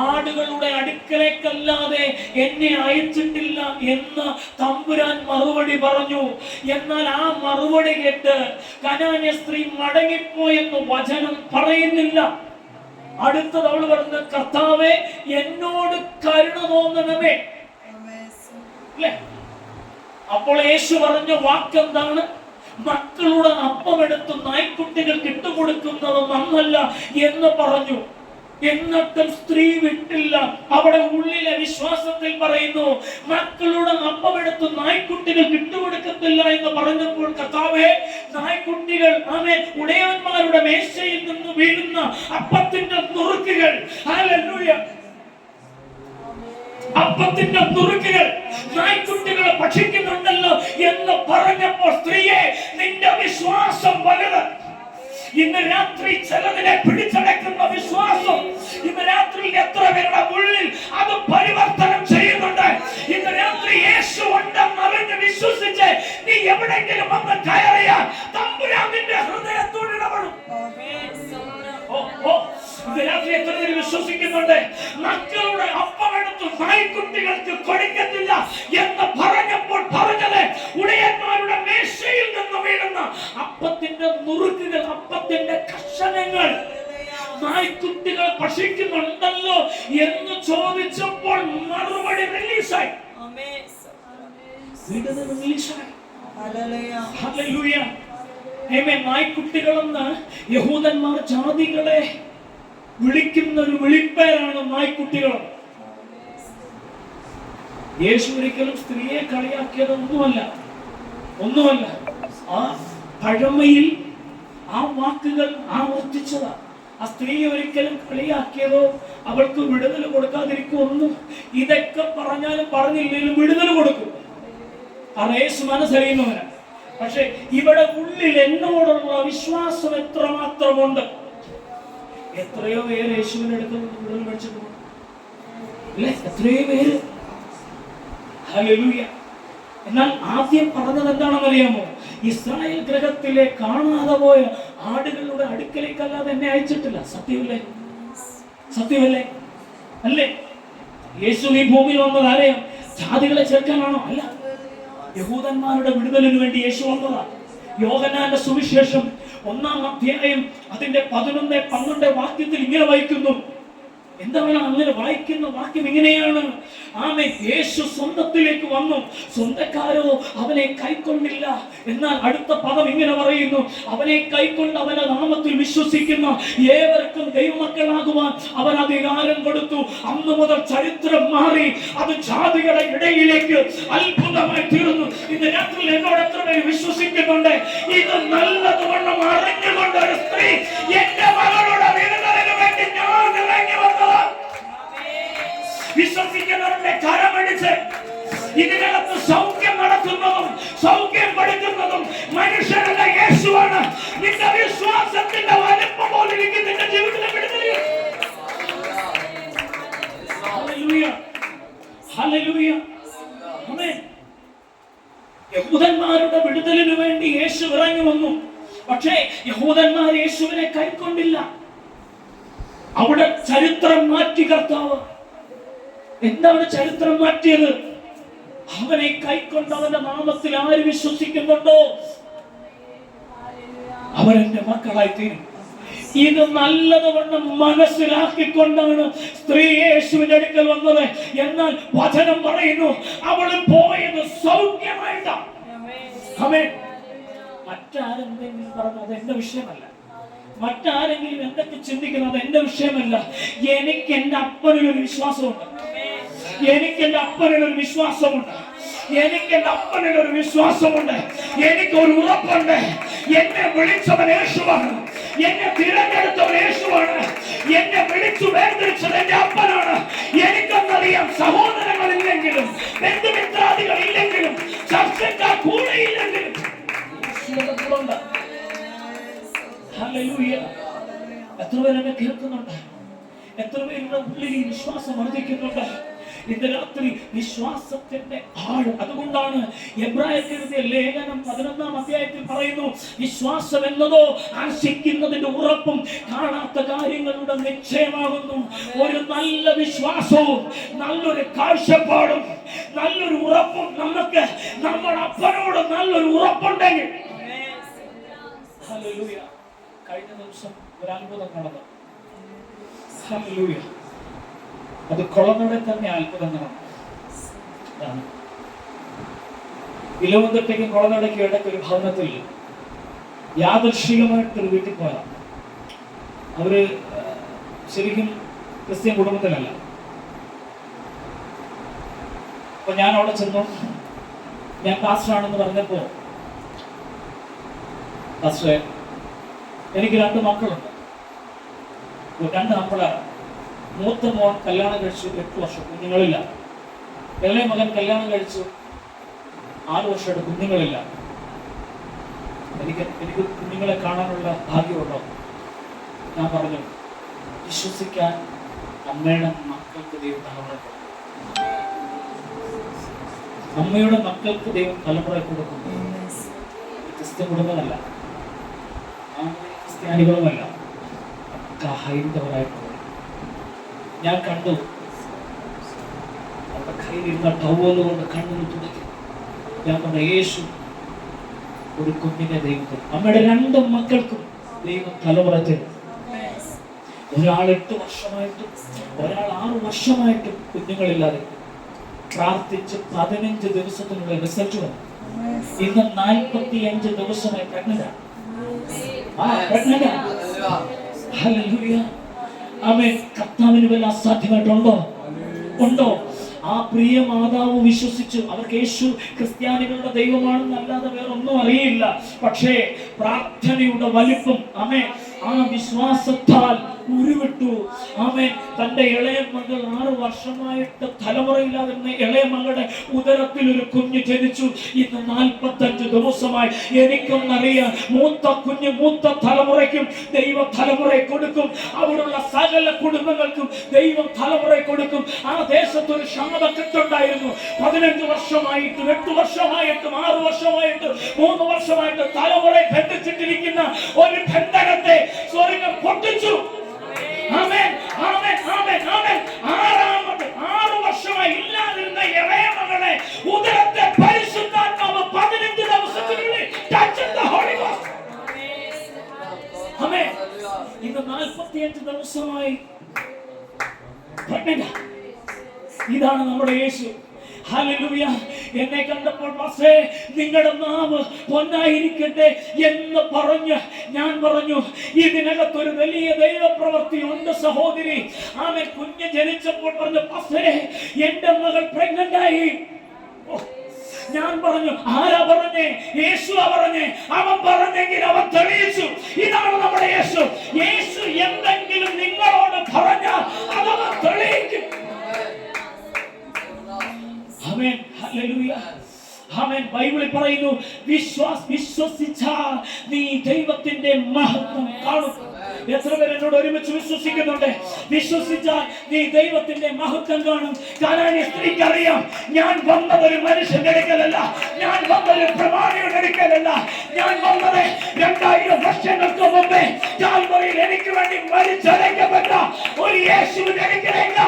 ആടുകളുടെ അടുക്കലേക്കല്ലാതെ എന്നെ അയച്ചിട്ടില്ല എന്ന് തമ്പുരാൻ മറുപടി പറഞ്ഞു. എന്നാൽ ആ മറുപടി കേട്ട് കനാന്യ സ്ത്രീ മടങ്ങിപ്പോയെന്ന് വചനം പറയുന്നില്ല. അടുത്തത് അവൾ പറഞ്ഞു, കർത്താവേ, എന്നോട് കരുണ തോന്നണമേ. അപ്പോൾ യേശു പറഞ്ഞ വാക്കെന്താണ്? മക്കളുടെ അപ്പമെടുത്ത് നായ്ക്കുട്ടികൾക്ക് ഇട്ടുകൊടുക്കുന്നത് നന്നല്ല എന്ന് പറഞ്ഞു. എന്നിട്ടും സ്ത്രീ വിട്ടില്ല. അവിടെ ഉള്ളിലെ വിശ്വാസത്തിൽ പറയുന്നു, മക്കളുടെ അപ്പമെടുത്ത് നായ്ക്കുട്ടികൾക്ക് ഇട്ടുകൊടുക്കത്തില്ല എന്ന് പറഞ്ഞപ്പോൾ, കർത്താവേ, നായ്ക്കുട്ടികൾ ഉടയവന്മാരുടെ മേശയിൽ നിന്ന് വീഴുന്ന അപ്പത്തിന്റെ നുറുക്കുകൾ, ഹല്ലേലൂയ, അപ്പത്തിന്റെ നുറുക്കുകൾ നായ്ക്കുട്ടികളെ ഭക്ഷിക്കുന്നുണ്ടല്ലോ എന്ന് പറഞ്ഞപ്പോൾ, സ്ത്രീയെ, നിന്റെ വിശ്വാസം വലുത്. ഇന്ന് രാത്രി ചിലതിനെ പിടിച്ചടക്കുന്ന വിശ്വാസം ഇന്ന് രാത്രി എത്ര പേരുടെ ഉള്ളിൽ അത് പരിവർത്തനം ചെയ്യുന്നുണ്ട്. ഇന്ന് രാത്രി യേശു ഉണ്ടെന്നറിഞ്ഞ് വിശ്വസിച്ച് നീ എവിടെങ്കിലും വന്ന് കയറിയാൽ തമ്പുരാൻ നിന്റെ ഹൃദയത്തോട് ഇടപെടും. എത്ര പേര് വിശ്വസിക്കുന്നുണ്ട്? മക്കളുടെ അപ്പമെടുത്ത് നായ്ക്കുട്ടികൾക്ക് കൊടുക്കത്തില്ല എന്ന് പറഞ്ഞപ്പോൾ പറഞ്ഞത്, ഉടയന്മാരുടെ മേശയിൽ നിന്ന് വീഴുന്ന അപ്പത്തിന്റെ നുറുക്കുകൾ, അപ്പത്തിന്റെ കഷണങ്ങൾ നായ്ക്കുട്ടികൾ ഭക്ഷിക്കുന്നുണ്ടല്ലോ എന്ന് ചോദിച്ചപ്പോൾ മറുപടി റിലീസായി. നായ്ക്കുട്ടികളെന്ന് യഹൂദന്മാർ ജാതികളെ വിളിക്കുന്ന ഒരു വിളിപ്പേരാണ് നായ്ക്കുട്ടികൾ. യേശു ഒരിക്കലും സ്ത്രീയെ കളിയാക്കിയത് ഒന്നുമല്ല. ആ പഴമയിൽ ആ വാക്കുകൾ ആവർത്തിച്ചതാ. ആ സ്ത്രീ ഒരിക്കലും കളിയാക്കിയതോ അവൾക്ക് വിടുതൽ കൊടുക്കാതിരിക്കുമൊന്നും. ഇതൊക്കെ പറഞ്ഞാലും പറഞ്ഞില്ലെങ്കിലും വിടുതൽ കൊടുക്കും. കാരണം യേശു മനസ്സറിയുന്നവനാണ്. പക്ഷെ ഇവിടെ ഉള്ളിൽ എന്നോടുള്ള വിശ്വാസം എത്രമാത്രമുണ്ട്. എത്രയോ പേര് യേശുവിന്റെ അടുത്ത് വിടുതൽ മേടിച്ചിട്ടുണ്ട്, എത്രയോ പേര്. ഹല്ലേലൂയ. എന്നാൽ ആദ്യം പറഞ്ഞത് എന്താണെന്ന് അറിയാമോ? ഇസ്രായേൽ ഗ്രഹത്തിലെ കാണാതെ പോയ ആടുകളുടെ അടുക്കലേക്കല്ലാതെ എന്നെ അയച്ചിട്ടില്ല. സത്യമല്ലേ? അല്ലേ? യേശു ഈ ഭൂമിയിൽ വന്നത് ആരെയും ജാതികളെ ചേർക്കാനാണോ? അല്ല, യഹൂദന്മാരുടെ വിടുതലിന് വേണ്ടി യേശു വന്നതാ. യോഹന്നാന്റെ സുവിശേഷം 1-ാം അധ്യായം അതിന്റെ 11-12 വാക്യത്തിൽ ഇങ്ങനെ വായിക്കുന്നു. എന്താണ് അങ്ങനെ വായിക്കുന്ന വാക്യം? ഇങ്ങനെയാണ്, ആമേൻ, യേശു സ്വന്തത്തിലേക്ക് വന്നു, സ്വന്തക്കാരോ അവനെ കൈക്കൊണ്ടില്ല. എന്നാൽ അടുത്ത പദം ഇങ്ങനെ പറയുന്നു, അവനെ കൈക്കൊണ്ട് അവന്റെ നാമത്തിൽ വിശ്വസിക്കുന്ന ഏവർക്കും ദൈവമക്കളാകുവാൻ അവൻ അധികാരം കൊടുത്തു. അന്ന് മുതൽ ചരിത്രം മാറി, അത് ജാതികളുടെ ഇടയിലേക്ക് അത്ഭുതമായി തീർന്നു. ഇന്ന് രാത്രി എന്നോട് എത്ര പേര് വിശ്വസിക്കുന്നുണ്ട്? ഇത് നല്ലതുവണ്ണം അറിഞ്ഞുകൊണ്ട് ഒരു സ്ത്രീ എന്റെ മകളുടെ വിടുതലിന് വേണ്ടി ഞാൻ ഇറങ്ങി വന്നതാണ്. വിശ്വസിക്കുന്നവരുടെ കരമടിച്ച് ഇതിനകത്ത് സൗഖ്യം നടത്തുന്നതും സൗഖ്യം പഠിക്കുന്നതും മനുഷ്യരല്ല, യേശുവാണ്. നിന്റെ വിശ്വാസത്തിന്റെ വലിപ്പം പോലെ നിന്റെ ജീവിതത്തിൽ വിടുതൽ. ഹല്ലേലൂയ, ഹല്ലേലൂയ, ആമേൻ. യഹൂദന്മാരുടെ വിടുതലിനു വേണ്ടി യേശു ഇറങ്ങി വന്നു. പക്ഷേ യഹൂദന്മാർ യേശുവിനെ കൈക്കൊണ്ടില്ല. അവിടെ ചരിത്രം മാറ്റി കർത്താവ്. എന്താണ് ചരിത്രം മാറ്റിയത്? അവനെ കൈക്കൊണ്ട് അവന്റെ നാമത്തിൽ ആര് വിശ്വസിക്കുന്നുണ്ടോ അവരെന്റെ മക്കളായി തീരും. ഇത് നല്ലതുവണ്ണം മനസ്സിലാക്കിക്കൊണ്ടാണ് സ്ത്രീ യേശുവിന്റെ അടുക്കൽ വന്നത്. എന്നാൽ വചനം പറയുന്നു അവൾ പോയത് സൗഖ്യമായിട്ടാണ്. ആമേൻ. മറ്റാരെന്തെങ്കിലും പറഞ്ഞത് എന്റെ വിഷയമല്ല, മറ്റാരെങ്കിലും എന്തൊക്കെ ചിന്തിക്കുന്നത് എന്റെ വിഷയമല്ല. എനിക്ക് എന്റെ അപ്പനിലൊരു വിശ്വാസമുണ്ട്, എനിക്ക് എന്റെ അപ്പനിലൊരു വിശ്വാസമുണ്ട്, എനിക്ക് എന്റെ അപ്പനിലൊരു വിശ്വാസമുണ്ട്, എനിക്കൊരു ഉറപ്പുണ്ട്. എന്നെ വിളിച്ചവൻ യേശുവാണ്, എന്നെ തിരഞ്ഞെടുത്തവൻ യേശുവാണ്, എന്നെ വിളിച്ചു വേർതിരിച്ചത് എന്റെ അപ്പനാണ്. എനിക്കെന്നറിയാം, സഹോദരങ്ങളില്ലെങ്കിലും ബന്ധുമിത്രാദികളില്ലെങ്കിലും ചർച്ചക്കാർ കൂടെ ഇല്ലെങ്കിലും എത്ര പേരെന്നെ കേൾക്കുന്നുണ്ട്? എത്ര പേരുടെ ഉള്ളിൽ ഈ വിശ്വാസം വർദ്ധിക്കുന്നുണ്ട്? ഇന്ന് രാത്രി വിശ്വാസത്തിന്റെ ആഴം. അതുകൊണ്ടാണ് എബ്രായർക്ക് എഴുതിയ ലേഖനം 11-ാം അധ്യായത്തിൽ പറയുന്നു, വിശ്വാസം എന്നതോ ആശിക്കുന്നതിന്റെ ഉറപ്പും കാണാത്ത കാര്യങ്ങളുടെ നിശ്ചയമാകുന്നു. ഒരു നല്ല വിശ്വാസവും നല്ലൊരു കാഴ്ചപ്പാടും നല്ലൊരു ഉറപ്പും നമുക്ക് നമ്മുടെ അപ്പനോട് നല്ലൊരു ഉറപ്പുണ്ടെങ്കിൽ. ഹല്ലേലൂയ. കഴിഞ്ഞ ദിവസം ഒരു അത്ഭുതം നടന്നു. ഹല്ലേലൂയ. അത് കൊളനട തന്നെ അത്ഭുതം നടന്നു. ഇലവന്തട്ടേക്കും കൊളനടയ്ക്കും ഇടയ്ക്ക് ഒരു ഭവനത്തിൽ യാദൃശ്ചികമായിട്ടൊരു വീട്ടിൽ പോയതാണ്. അവര് ശരിക്കും ക്രിസ്ത്യൻ കുടുംബത്തിലല്ല. അപ്പൊ ഞാൻ അവിടെ ചെന്നു. ഞാൻ പാസ്റ്ററാണെന്ന് പറഞ്ഞപ്പോ, പാസ്റ്ററെ, എനിക്ക് 2 മക്കളുണ്ട്, 2 ആമ്പിളാണ്. മൂത്ത മോൻ കല്യാണം കഴിച്ചു 8 വർഷം, കുഞ്ഞുങ്ങളില്ല. ഇളയ മകൻ കല്യാണം കഴിച്ചു 6 വർഷമായിട്ട് കുഞ്ഞുങ്ങളില്ല. എനിക്ക് കുഞ്ഞുങ്ങളെ കാണാനുള്ള ഭാഗ്യമുണ്ടോ? ഞാൻ പറഞ്ഞു, വിശ്വസിക്കാൻ അമ്മയുടെ മക്കൾക്ക് ദൈവം തലമുറ കൊടുക്കും, അമ്മയുടെ മക്കൾക്ക് ദൈവം തലമുറ കൊടുക്കും. ക്രിസ്ത്യൻ കുടുംബമല്ല, ക്രിസ്ത്യാനികളുമല്ല, ഹൈന്ദവരായിട്ടുള്ള. ഞാൻ കണ്ടു അവരുടെ കയ്യിലിരുന്ന ടവല് കൊണ്ട് കണ്ണിന് തുടക്കി. ഞാൻ പറഞ്ഞ, യേശു ഒരു കുഞ്ഞിനെ ദൈവത്തിൽ, അമ്മയുടെ 2 മക്കൾക്കും ദൈവം തലമുറ തരും. ഒരാൾ 8 വർഷമായിട്ടും ഒരാൾ 6 വർഷമായിട്ടും കുഞ്ഞുങ്ങളില്ലാതെ പ്രാർത്ഥിച്ച് 15 ദിവസത്തിനുള്ള റിസൾട്ട് വന്നു. ഇന്ന് 45 ദിവസമായി പ്രഗ്നന്റാണ്. ഹല്ലേലൂയ. ആമേൻ. കർത്താവിന് വല്ല അസാധ്യമായിട്ടുണ്ടോ? ഉണ്ടോ? ആ പ്രിയ മാതാവ് വിശ്വസിച്ചു. അവർക്ക് യേശു ക്രിസ്ത്യാനികളുടെ ദൈവമാണെന്നല്ലാതെ വേറൊന്നും അറിയില്ല. പക്ഷേ പ്രാർത്ഥനയുടെ വലിപ്പം, ആമേൻ, ആ വിശ്വാസത്താൽ ഉരുവിട്ടു. ആമേൻ. തന്റെ ഇളയ മകൾ 6 വർഷമായിട്ട് തലമുറയില്ലാതിരുന്ന ഇളയ മകളുടെ ഉദരത്തിൽ ഒരു കുഞ്ഞ് ജനിച്ചു. ഇന്ന് 45 ദിവസമായി. എനിക്കൊന്നറിയാം, മൂത്ത കുഞ്ഞ് മൂത്ത തലമുറയ്ക്കും ദൈവം തലമുറയെ കൊടുക്കും. അവിടുള്ള സകല കുടുംബങ്ങൾക്കും ദൈവം തലമുറയെ കൊടുക്കും. ആ ദേശത്തൊരു ക്ഷാമക്കെട്ടുണ്ടായിരുന്നു. 15 വർഷമായിട്ടും 8 വർഷമായിട്ടും 6 വർഷമായിട്ടും 3 വർഷമായിട്ട് തലമുറയെ ബന്ധിച്ചിട്ടിരിക്കുന്ന ഒരു ബന്ധനത്തെ സ്വർഗ്ഗം പൊട്ടിച്ചു. ആമേൻ, ആമേൻ, ആമേൻ, ആമേൻ. 6 വർഷമായി ഇല്ലാതിരുന്ന ഇളയ മകളെ ഉദരത്തെ പരിശുദ്ധാത്മാവ് 15 ദിവസത്തിനുള്ളിൽ touched the Holy Ghost. ആമേൻ. ഇന്ന് 45 ദിവസമായി പ്രഗ്നന്റ്. ഇതാണ് നമ്മുടെ യേശു. ഹല്ലേലൂയ. എന്നെ കണ്ടപ്പോൾ പാസ്റ്റേ, നിങ്ങളുടെ നാവ് പൊന്നായിരിക്കട്ടെ എന്ന് പറഞ്ഞ് ഞാൻ പറഞ്ഞു, ഇതിനകത്തൊരു വലിയ ദൈവപ്രവൃത്തി ഉണ്ട് സഹോദരി. ആമേൻ. കുഞ്ഞ് ജനിച്ചപ്പോൾ പറഞ്ഞു, പാസ്റ്റേ, എന്റെ മകൾ പ്രഗ്നന്റ് ആയി. ഞാൻ പറഞ്ഞു, ആരാ പറഞ്ഞേ? യേശുവാ പറഞ്ഞേ. അവൻ പറഞ്ഞെങ്കിൽ അവൻ തെളിയിച്ചു. ഇതാണ് നമ്മുടെ യേശു. യേശു എന്തെങ്കിലും നിങ്ങളോട് പറഞ്ഞാൽ അതവൻ തെളിയിക്കും. ആമേൻ. ഹല്ലേലൂയ. ആമേൻ. ബൈബിളിൽ പറയുന്നു, വിശ്വസിച്ചാൽ നീ ദൈവത്തിന്റെ മഹത്വം കാണും. എത്ര പേര് എന്നോട് ഒരുമിച്ച് വിശ്വസിക്കുന്നുണ്ട്? വിശ്വസിച്ചാൽ നീ ദൈവത്തിന്റെ മഹത്വം കാണും. കാനാന്യ സ്ത്രീക്കറിയാം, ഞാൻ വന്നത് ഒരു മനുഷ്യന്റെ അടുക്കലല്ല, ഞാൻ വന്നത് പ്രമാണിയുടെ അടുക്കലല്ല, ഞാൻ വന്നത് 2000 വർഷങ്ങൾക്ക് മുമ്പേ കാൽവരിയിൽ എനിക്ക് വേണ്ടി മരിച്ചടക്കപ്പെട്ട ഒരു യേശുവിന്റെ അടുക്കലല്ല.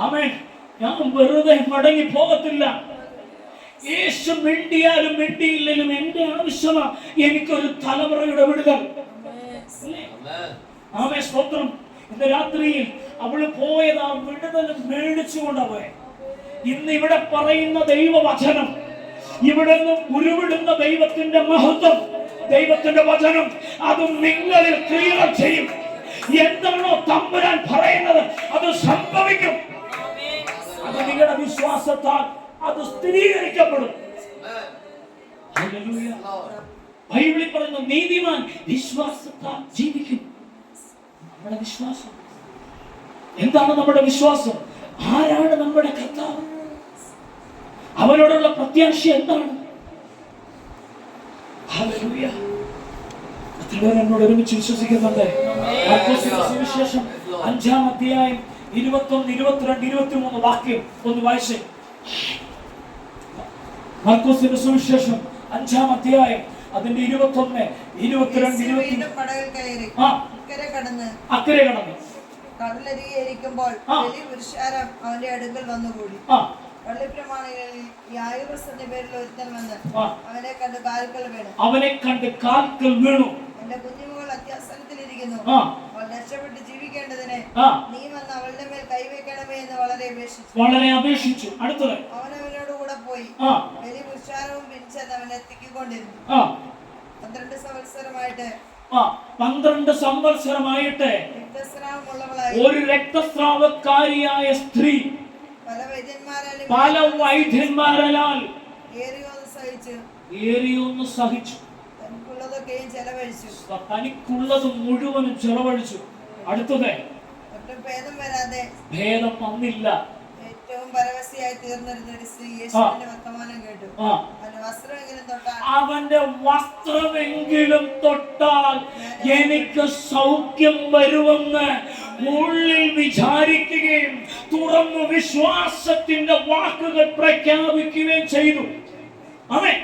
ആമേൻ. ഞാൻ വെറുതെ മടങ്ങി പോകത്തില്ല. യേശു മിണ്ടിയാലും മിണ്ടിയില്ലെങ്കിലും എന്റെ ആവശ്യമാണ് എനിക്കൊരു തലമുറയുടെ വിടുതൽ. ആമേൻ, സ്തോത്രം. ഇന്ന് രാത്രിയിൽ അവള് പോയത് ആ വിടുതൽ മേടിച്ചുകൊണ്ടാ പോയെ. ഇന്ന് ഇവിടെ പറയുന്ന ദൈവവചനം, ഇവിടെ നിന്ന് ഉരുവിടുന്ന ദൈവത്തിന്റെ മഹത്വം, ദൈവത്തിന്റെ വചനം അത് നിങ്ങളിൽ ക്രിയ ചെയ്യും. എന്താണോ തമ്പുരാൻ പറയുന്നത് അത് സംഭവിക്കും. അത് നിങ്ങളുടെ വിശ്വാസത്താൽ അത് സ്ഥിരീകരിക്കപ്പെടും. ഹല്ലേലൂയ. ബൈബിളിൽ പറയുന്നു നീതിമാൻ വിശ്വാസത്താൽ ജീവിക്കും. നമ്മുടെ വിശ്വാസം എന്താണ്? നമ്മുടെ വിശ്വാസം ആരാണ്? നമ്മുടെ കർത്താവ്. അവനോടുള്ള പ്രത്യാശ എന്താണ്? ഹല്ലേലൂയ. എന്നോട് ഒരുമിച്ച് വിശ്വസിക്കുന്നുണ്ട്. മാർക്കോസിന്റെ സുവിശേഷം 5-ാം അധ്യായം 21, 22, 23 വാക്യം ഒന്ന് വായിച്ചേ. മാർക്കോസിന്റെ സുവിശേഷം 5-ാം അധ്യായം അതിന്റെ 21, 22, 23.
പടകിൽ കയറി അക്കരെ കടന്ന് കടലരികെ ഇരിക്കുമ്പോൾ വലിയ പുരുഷാരം അവന്റെ അടുക്കൽ വന്നുകൂടി. പള്ളിപ്രമാണികളിൽ യായിറോസ് എന്ന പേരിൽ ഒരുത്തൻ വന്ന് അവനെ കണ്ട് കാൽക്കൽ വീണു. എന്റെ കുഞ്ഞുമകൾ അത്യാസനത്തിലിരിക്കുന്നു, അവൾ രക്ഷപ്പെട്ട് ജീവിക്കേണ്ടതിന് നീ വന്ന് അവളുടെ മേൽ കൈവയ്ക്കണമേ എന്ന് വളരെ അപേക്ഷിച്ചു. അടുത്തത് അവൻ അവനോട് കൂടെ പോയി. വലിയ പുരുഷാരവും പിടിച്ചെന്ന് അവൻ എത്തിക്കൊണ്ടിരുന്നു. 12 സംവത്സരമായിട്ട് ഒരു രക്തസ്രാവക്കാരിയായ സ്ത്രീ പല വൈദ്യന്മാരാൽ ഏറിയൊന്ന് സഹിച്ചു. തനിക്കുള്ളത് മുഴുവനും ചെലവഴിച്ചു. അടുത്തത് ഭേദം വന്നില്ല. ഏറ്റവും പരവശയായി തീർന്നിരുന്ന ഒരു സ്ത്രീ യേശുവിന്റെ വർത്തമാനം കേട്ടു. അവന്റെ വസ്ത്രമെങ്കിലും തൊട്ടാൽ എനിക്ക് സൗഖ്യം വരുമെന്ന് ഉള്ളിൽ വിചാരിക്കുകയും തുറന്നു വിശ്വാസത്തിന്റെ വാക്കുകൾ പ്രഖ്യാപിക്കുകയും ചെയ്തു. ആമേൻ.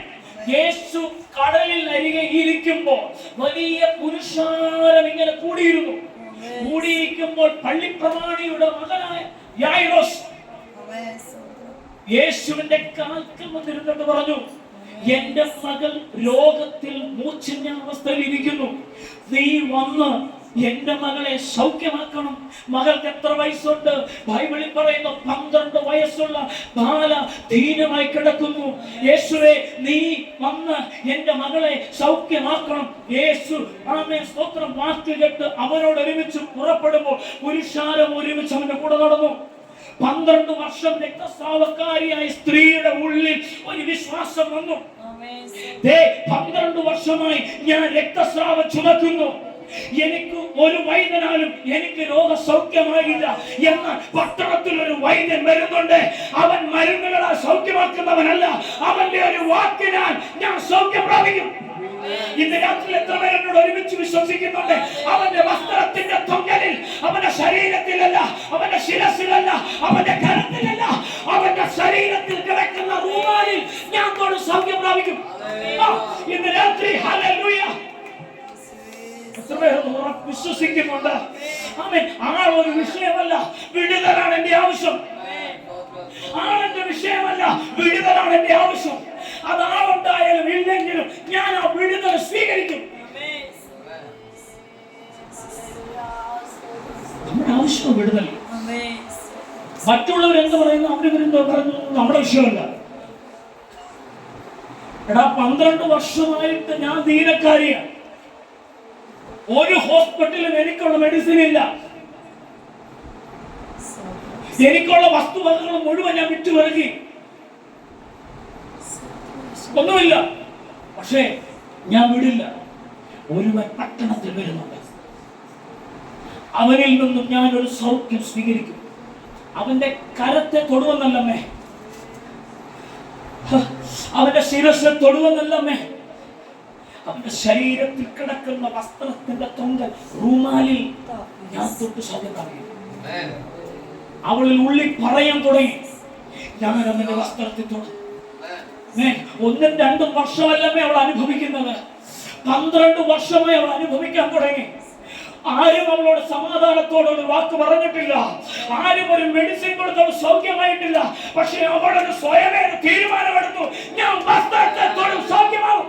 യേശു കടലിൽ അരികെ ഇരിക്കുമ്പോൾ വലിയ പുരുഷാരം ഇങ്ങനെ കൂടിയിരിക്കുമ്പോൾ പള്ളിപ്രമാണിയുടെ മകനായ യായിറോസ് യേശുവിന്റെ കാൽക്കൽ വന്നിരുന്നിട്ട് പറഞ്ഞു, എന്റെ മകൾ രോഗത്തിൽ മൂർച്ഛന്യാവസ്ഥയിൽ ഇരിക്കുന്നു, നീ വന്ന് എന്റെ മകളെ സൗഖ്യമാക്കണം. മകൾക്ക് എത്ര വയസ്സുണ്ട്? ബൈബിളിൽ പറയുന്നു 12 വയസ്സുള്ള ബാല ദീനമായി കിടക്കുന്നു. യേശുവേ, നീ വന്ന് എന്റെ മകളെ സൗഖ്യമാക്കണം. യേശു ആമേൻ സ്തോത്രം വാക്ക് കേട്ട് അവനോട് ഒരുമിച്ച് പുറപ്പെടുമ്പോൾ പുരുഷാരം ഒരുമിച്ച് അവന്റെ കൂടെ നടന്നു. 12 വർഷം രക്തസ്രാവക്കാരിയായ സ്ത്രീയുടെ ഉള്ളിൽ ഒരു വിശ്വാസം വന്നു. 12 വർഷമായി ഞാൻ രക്തസ്രാവം ചുമക്കുന്നു, എനിക്ക് ഒരു വൈദ്യനാലും എനിക്ക് രോഗസൗഖ്യമായില്ല. എന്നാൽ പട്ടണത്തിൽ ഒരു വൈദ്യൻ വരുന്നുണ്ട്. അവൻ മരുന്നുകളാൽ സൗഖ്യമാക്കുന്നവനല്ല, അവന്റെ ഒരു വാക്കിനാൽ ഞാൻ സൗഖ്യം പ്രാപിക്കും. ഇന്ന് രാത്രി എത്ര പേരോട് ഒരുമിച്ച് വിശ്വസിക്കുന്നുണ്ട്? അവന്റെ വസ്ത്രത്തിന്റെ തൊങ്ങലിൽ, അവന്റെ ശരീരത്തിലല്ല, അവന്റെ ശിരസിലല്ല, അവന്റെ കരത്തിലല്ല, അവന്റെ ശരീരത്തിൽ കിടക്കുന്ന റൂമാലിൽ ഞാൻ തൊട്ട് സൗഖ്യം പ്രാപിക്കും. ഇന്ന് രാത്രി ഹല്ലേലൂയ വിശ്വസിക്കുന്നുണ്ട്. ആമേൻ. ആളൊരു വിഷയമല്ല, വിടുതലാണ് എന്റെ ആവശ്യം. ആളെന്റെ വിഷയമല്ല, വിടുതലാണ് എന്റെ ആവശ്യം. അത് ആളുണ്ടായാലും ഇല്ലെങ്കിലും ഞാൻ ആ വിടുതൽ സ്വീകരിക്കും. നമ്മുടെ ആവശ്യം വിടുതൽ. മറ്റുള്ളവരെന്ത് പറയുന്നു, അവരെന്തോ പറഞ്ഞു, നമ്മുടെ വിഷയമല്ല. എടാ, 12 വർഷമായിട്ട് ഞാൻ ദീനക്കാരിയാണ്. ഒരു ഹോസ്പിറ്റലിലും എനിക്കുള്ള മെഡിസിൻ ഇല്ല. എനിക്കുള്ള വസ്തുവകകൾ മുഴുവൻ ഞാൻ വിറ്റുവരക്കി, ഒന്നുമില്ല. പക്ഷേ ഞാൻ വിടില്ല. ഒരുവൻ പട്ടണത്തിൽ വരുന്നുണ്ട്, അവനിൽ നിന്നും ഞാൻ ഒരു സൗഖ്യം സ്വീകരിക്കും. അവന്റെ കരത്തെ തൊടുവെന്നല്ലമ്മേ, അവന്റെ ശിരസ് തൊടുവെന്നല്ലമ്മേ, അവന്റെ ശരീരത്തിൽ കിടക്കുന്ന വസ്ത്രത്തിന്റെ തൊങ്കൽ റൂമാലിൽ ഞാൻ തൊട്ട് സൗഖ്യം പ്രാപിക്കും. അവളിൽ ഉള്ളിൽ പറയാൻ തുടങ്ങി, ഞാൻ അവന്റെ വസ്ത്രത്തിൽ തൊട്ടു. 1-2 വർഷമല്ലമ്മേ അവൾ അനുഭവിക്കുന്നത്, 12 വർഷമായി അവൾ അനുഭവിക്കാൻ തുടങ്ങി.
ആരും അവളോട് സമാധാനത്തോടെ ഒരു വാക്ക് പറഞ്ഞിട്ടില്ല. ആരും ഒരു മെഡിസിൻ കൊടുത്തവൾ സൗഖ്യമായിട്ടില്ല. പക്ഷെ അവളൊരു സ്വയമേ തീരുമാനമെടുത്തു, ഞാൻ വസ്ത്രത്തെ തൊടും സൗഖ്യമാകും,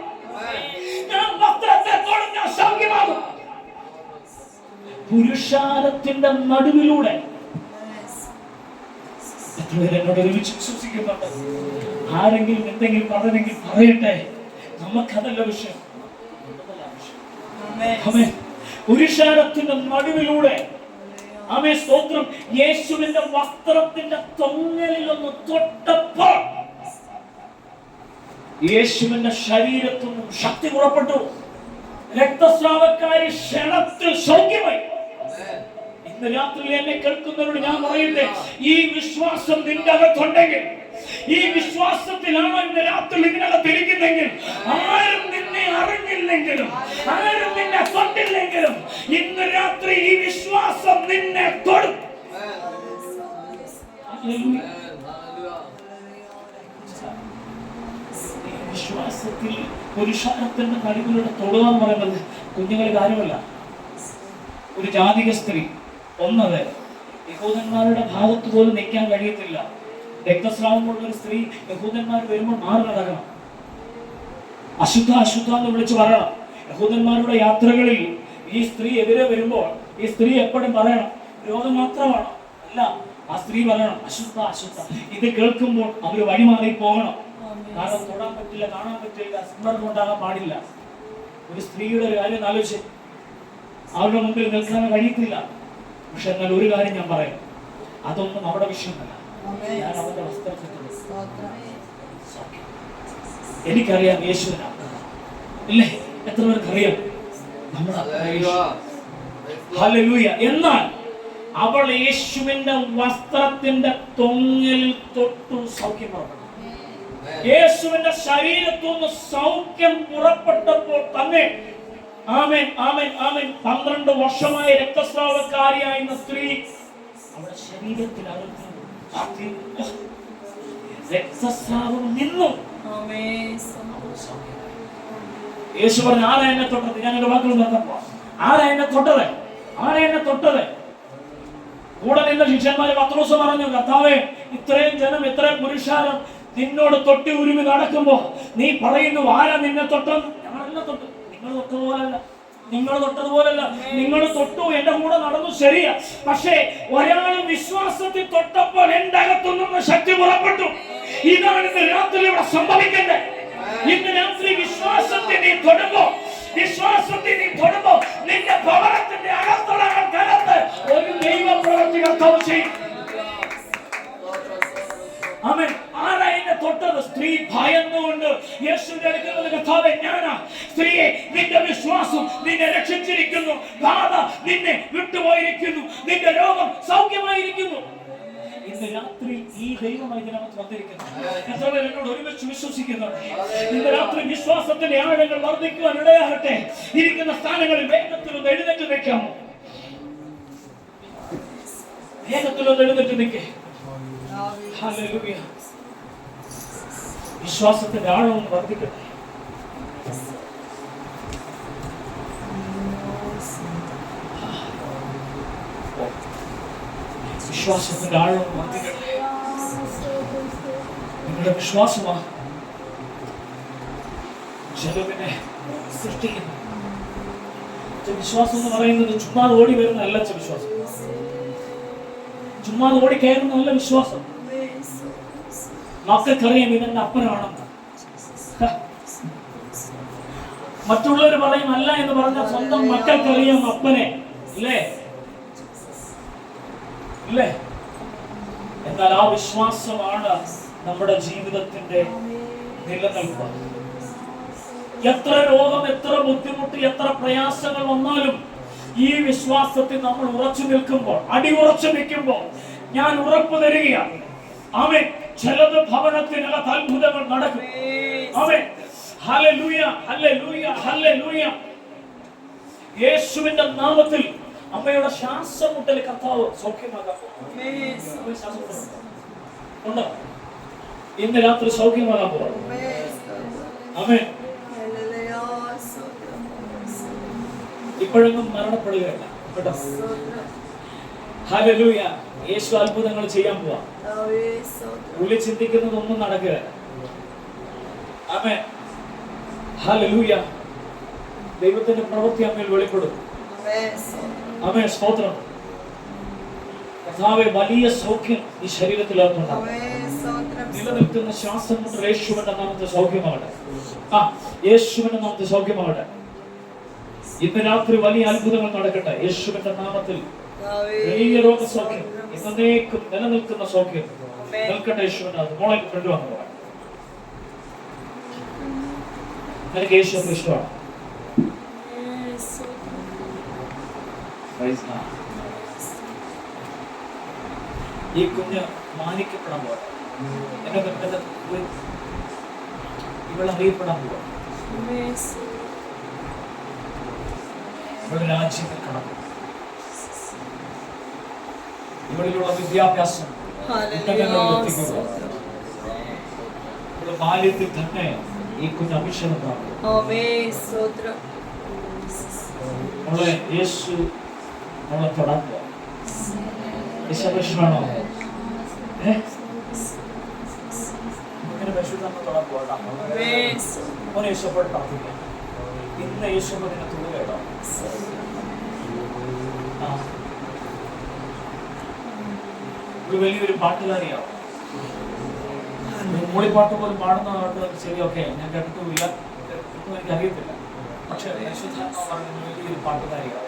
ഞാൻ വസ്ത്രത്തെ തൊടും ഞാൻ സൗഖ്യമാകും. പുരുഷാരത്തിന്റെ നടുവിലൂടെ എന്നോട് ഒരുമിച്ച് വിശ്വസിക്കുന്നുണ്ട്. ആരെങ്കിലും എന്തെങ്കിലും പറഞ്ഞെങ്കിൽ പറയട്ടെ, നമുക്കതല്ല വിഷയം. പുരുഷാരത്തിന്റെ നടുവിലൂടെ ആമേ സ്തോത്രം, യേശുവിന്റെ വസ്ത്രത്തിന്റെ തൊങ്ങലിൽ ഒന്ന് തൊട്ടപ്പോൾ യേശുവിന്റെ ശരീരത്തിൽ നിന്നും ശക്തി പുറപ്പെട്ടു. രക്തസ്രാവക്കാരി ക്ഷണത്തിൽ സൗഖ്യമായി. ഇന്ന് രാത്രി എന്നെ കേൾക്കുന്നവരോട് ഞാൻ പറയട്ടെ, ഈ വിശ്വാസം നിന്റെ അകത്തുണ്ടെങ്കിൽ, ഈ വിശ്വാസത്തിലാണ് ഇന്ന് രാത്രി ഇതിനകത്ത് ഇരിക്കുന്നെങ്കിൽ, ആരും നിന്നെ അറിഞ്ഞില്ലെങ്കിലും ആരും നിന്നെ തൊട്ടില്ലെങ്കിലും ഇന്ന് രാത്രി ഈ വിശ്വാസം നിന്നെ തൊടും. വിശ്വാസത്തിൽ പുരുഷാരത്തിന്റെ നടുവിലൂടെ തൊടുക എന്ന് പറയുന്നത് കുഞ്ഞുങ്ങൾ കാര്യമല്ല. ഒരു ജാതിക സ്ത്രീ ഒന്നത് യഹൂദന്മാരുടെ ഭാഗത്ത് പോലും നിൽക്കാൻ കഴിയത്തില്ല. രക്തസ്രാവമുള്ള ഒരു സ്ത്രീ യഹൂദന്മാർ വരുമ്പോൾ മാറി നടക്കണം. അശുദ്ധ അശുദ്ധ എന്ന് വിളിച്ച് പറയണം. യഹൂദന്മാരുടെ യാത്രകളിൽ ഈ സ്ത്രീ എതിരെ വരുമ്പോൾ ഈ സ്ത്രീ എപ്പോഴും പറയണം, രോഗം മാത്രമാണ് അല്ല, ആ സ്ത്രീ പറയണം അശുദ്ധ അശുദ്ധ. ഇത് കേൾക്കുമ്പോൾ അവർ വഴിമാറി പോകണം. കാരണം തൊടാൻ പറ്റില്ല, കാണാൻ പറ്റില്ല, സമ്മർദ്ദം ഉണ്ടാകാൻ പാടില്ല. ഒരു സ്ത്രീയുടെ ഒരു കാര്യം ആലോചിച്ച് അവരുടെ മുമ്പിൽ നിൽക്കാൻ കഴിയത്തില്ല. പക്ഷെ എന്നാൽ ഒരു കാര്യം ഞാൻ പറയാം, അതൊന്നും അവിടെ വിഷയമല്ല. ഞാൻ അവന്റെ വസ്ത്രത്തിൽ എനിക്കറിയാം യേശുവിനാണ് ഇല്ലേ? എത്ര പേർക്കറിയാം? ഹല്ലേലൂയ. എന്നാൽ അവൾ യേശുവിന്റെ വസ്ത്രത്തിന്റെ തൊങ്ങലിൽ തൊട്ടു സൗഖ്യം പുറപ്പെട്ടു. യേശുവിന്റെ ശരീരത്തിൽ നിന്ന് സൗഖ്യം പുറപ്പെട്ടപ്പോൾ തന്നെ ആമേൻ ആമേൻ ആമേൻ 12 വർഷമായ രക്തസ്രാവക്കാരിയായിരുന്ന സ്ത്രീ അവളുടെ ശരീരത്തിൽ രക്തസ്രാവം നിന്നു. യേശു പറഞ്ഞു, ആരാ എന്നെ തൊട്ടത്? ഞാൻ എന്റെ വാക്കുകൾ നിർത്തപ്പോ, ആരാ എന്നെ തൊട്ടത്? ആരാ എന്നെ തൊട്ടത്? കൂടെ നിന്ന ശിഷ്യന്മാര് പത്രോസ് പറഞ്ഞു, കർത്താവേ, ഇത്രയും ജനം, ഇത്രയും പുരുഷാരം നിന്നോട് തൊട്ടി ഉരുമി നടക്കുമ്പോ നീ പറയുന്നു ആരാ നിന്നെ തൊട്ടത്? ഞങ്ങളെല്ലാം തൊട്ടു. നിങ്ങൾ തൊട്ടതുപോലല്ല, നിങ്ങൾ തൊട്ടതുപോലല്ല. നിങ്ങൾ തൊട്ടു, എന്റെ കൂടെ നടന്നു, ശരിയാ. പക്ഷേ ഒരാൾ വിശ്വാസത്തിൽ തൊട്ടപ്പോൾ എന്റെ അകത്തുനിന്ന് ശക്തി പുറപ്പെട്ടു. ഇതാണ് ഇന്ന് രാത്രി ഇവിടെ സംഭവിക്കേണ്ടത്. ഇന്ന് രാത്രി വിശ്വാസത്തിൽ നീ തൊടുമ്പോ, വിശ്വാസത്തിൽ നീ തൊടുമ്പോ നിന്റെ ഭവനത്തിന്റെ അകത്തുള്ള കലത്ത് ഒരു ദൈവ പ്രവൃത്തി കർത്താവ് ചെയ്യും. ആമേൻ. ആരാ എന്നെ തൊട്ടത്? സ്ത്രീ ഭയന്നുകൊണ്ട് യേശുവിന്റെ അടുക്കൽ കർത്താവേ, ഞാനാ. സ്ത്രീയെ, നിന്റെ വിശ്വാസം നിന്നെ രക്ഷിച്ചിരിക്കുന്നു, ബാധ നിന്നെ വിട്ടുപോയിരിക്കുന്നു, നിന്റെ രോഗം സൗഖ്യമായിരിക്കുന്നു. ഇന്ന് രാത്രി ഈ ദൈവമായി ഇതിനകത്ത് വന്നിരിക്കുന്നു. എത്ര പേർ എന്നോട് ഒരുമിച്ച് വിശ്വസിക്കുന്നുണ്ട്? ഇന്ന് രാത്രി വിശ്വാസത്തിന്റെ ആഴങ്ങൾ വർദ്ധിക്കുവാൻ ഇടയാകട്ടെ. ഇരിക്കുന്ന സ്ഥാനങ്ങളിൽ വേഗത്തിലൊന്ന് എഴുന്നേറ്റ് നിൽക്കാമോ? വേഗത്തിലൊന്ന് എഴുന്നേറ്റ് നിൽക്കേ. ഹല്ലേലൂയ. വിശ്വാസത്തിന്റെ ആഴം വർദ്ധിക്കട്ടെ. വിശ്വാസത്തിന്റെ ആഴം വർദ്ധിക്കട്ടെ. നിങ്ങളുടെ വിശ്വാസമാണ് ചിലവിനെ സൃഷ്ടിക്കുന്നത്. വിശ്വാസം എന്ന് പറയുന്നത് ചുമ്മാ ഓടി വരുന്നതല്ല. വിശ്വാസം ചുമ്മാ ഓടി കയറുന്നതല്ല വിശ്വാസം. മക്കൾക്കറിയാം ഇവന്റെ അപ്പനാണെന്ന്. മറ്റുള്ളവർ പറയും അല്ല എന്ന് പറഞ്ഞ സ്വന്തം മക്കൾക്കറിയാം അപ്പനെ, ഇല്ലേ? ഇല്ലേ? എന്നാൽ ആ വിശ്വാസമാണ് നമ്മുടെ ജീവിതത്തിന്റെ നിലനിൽപ്പ്. എത്ര രോഗം, എത്ര ബുദ്ധിമുട്ട്, എത്ര പ്രയാസങ്ങൾ വന്നാലും ഈ വിശ്വാസത്തിൽ നമ്മൾ ഉറച്ചു നിൽക്കുമ്പോൾ, അടിയുറച്ചു നിൽക്കുമ്പോൾ ഞാൻ ഉറപ്പ് തരികയാണ്, ആമേൻ, ചിലത് ഭവനത്തിനകത്ത് അത്ഭുതങ്ങൾ നടക്കും. ആമേൻ. Hallelujah, hallelujah, hallelujah. യേശുവിന്റെ നാമത്തിൽ അമ്മയുടെ ശ്വാസം മുട്ടൽ കർത്താവ് സൗഖ്യമാകാം. ഉണ്ടോ? ഇന്ന് രാത്രി സൗഖ്യമാകാൻ പോകണം. ആമേൻ. ഇപ്പോഴൊന്നും മരണപ്പെടുകയല്ല. കേട്ടോ. ഹല്ലേലൂയ. യേശു അത്ഭുതങ്ങൾ ചെയ്യാൻ പോവാ. ഉള്ളിൽ ചിന്തിക്കുന്നതൊന്നും നടക്കുക. ആമേൻ. ഹല്ലേലൂയ. ദൈവത്തിന്റെ പ്രവൃത്തി അമ്മയിൽ വെളിപ്പെടും. ആമേൻ. സ്തോത്രം. കർത്താവേ, വലിയ സൗഖ്യം ഈ ശരീരത്തിലുണ്ടാകും. നിലനിൽക്കുന്ന ശ്വാസം കൊണ്ട് യേശുവിന്റെ നാമത്തിൽ സൗഖ്യമാകട്ടെ. യേശുവിന്റെ നാമത്തിൽ സൗഖ്യമാകട്ടെ. ഇന്ന് രാത്രി വലിയ അത്ഭുതങ്ങൾ നടക്കട്ടെ യേശുവിന്റെ നാമത്തിൽ. വലിയ രോഗസൗഖ്യം എന്നേക്കും നിലനിൽക്കുന്ന സൗഖ്യം നിൽക്കട്ടെ യേശുവിന്റെ നാമത്തിൽ. മോളെ ഫ്രണ്ട് വന്നു പോകാം. എനിക്ക് യേശു ഇഷ്ടമാണ്. ഈ കുഞ്ഞ് മാനിക്കപ്പെടാൻ പോകട്ടെ. എന്നെ ഇവൾ അറിയപ്പെടാൻ പോവാ. ഇവളുടെ രാജ്യങ്ങൾ കടന്നു. ഇവളിലുള്ള വിദ്യാഭ്യാസം ഇവളുടെ ബാല്യത്തിൽ തന്നെ ഈ കുഞ്ഞ് അഭിഷേകം പ്രാപിക്കും. നമ്മളെ യേശു നമ്മളെ തൊടാൻ പോവാ. യേശുവേണോ തൊടാൻ പോകണം. മോനെ യേശുപ്പോഴും പ്രാർത്ഥിക്കാം. ഇന്ന് യേശുവിനെ തുള്ളുകയോ ഒരു വലിയൊരു പാട്ടുകാരിയാവും. മൂളിപ്പാട്ട് പോലും പാടുന്ന ആളുകളൊക്കെ ശരിയൊക്കെ ഞാൻ കേട്ടിട്ടുമില്ല, എനിക്കറിയത്തില്ല. പക്ഷെ യേശുദാസ് പറഞ്ഞ വലിയൊരു പാട്ടുകാരിയാവും.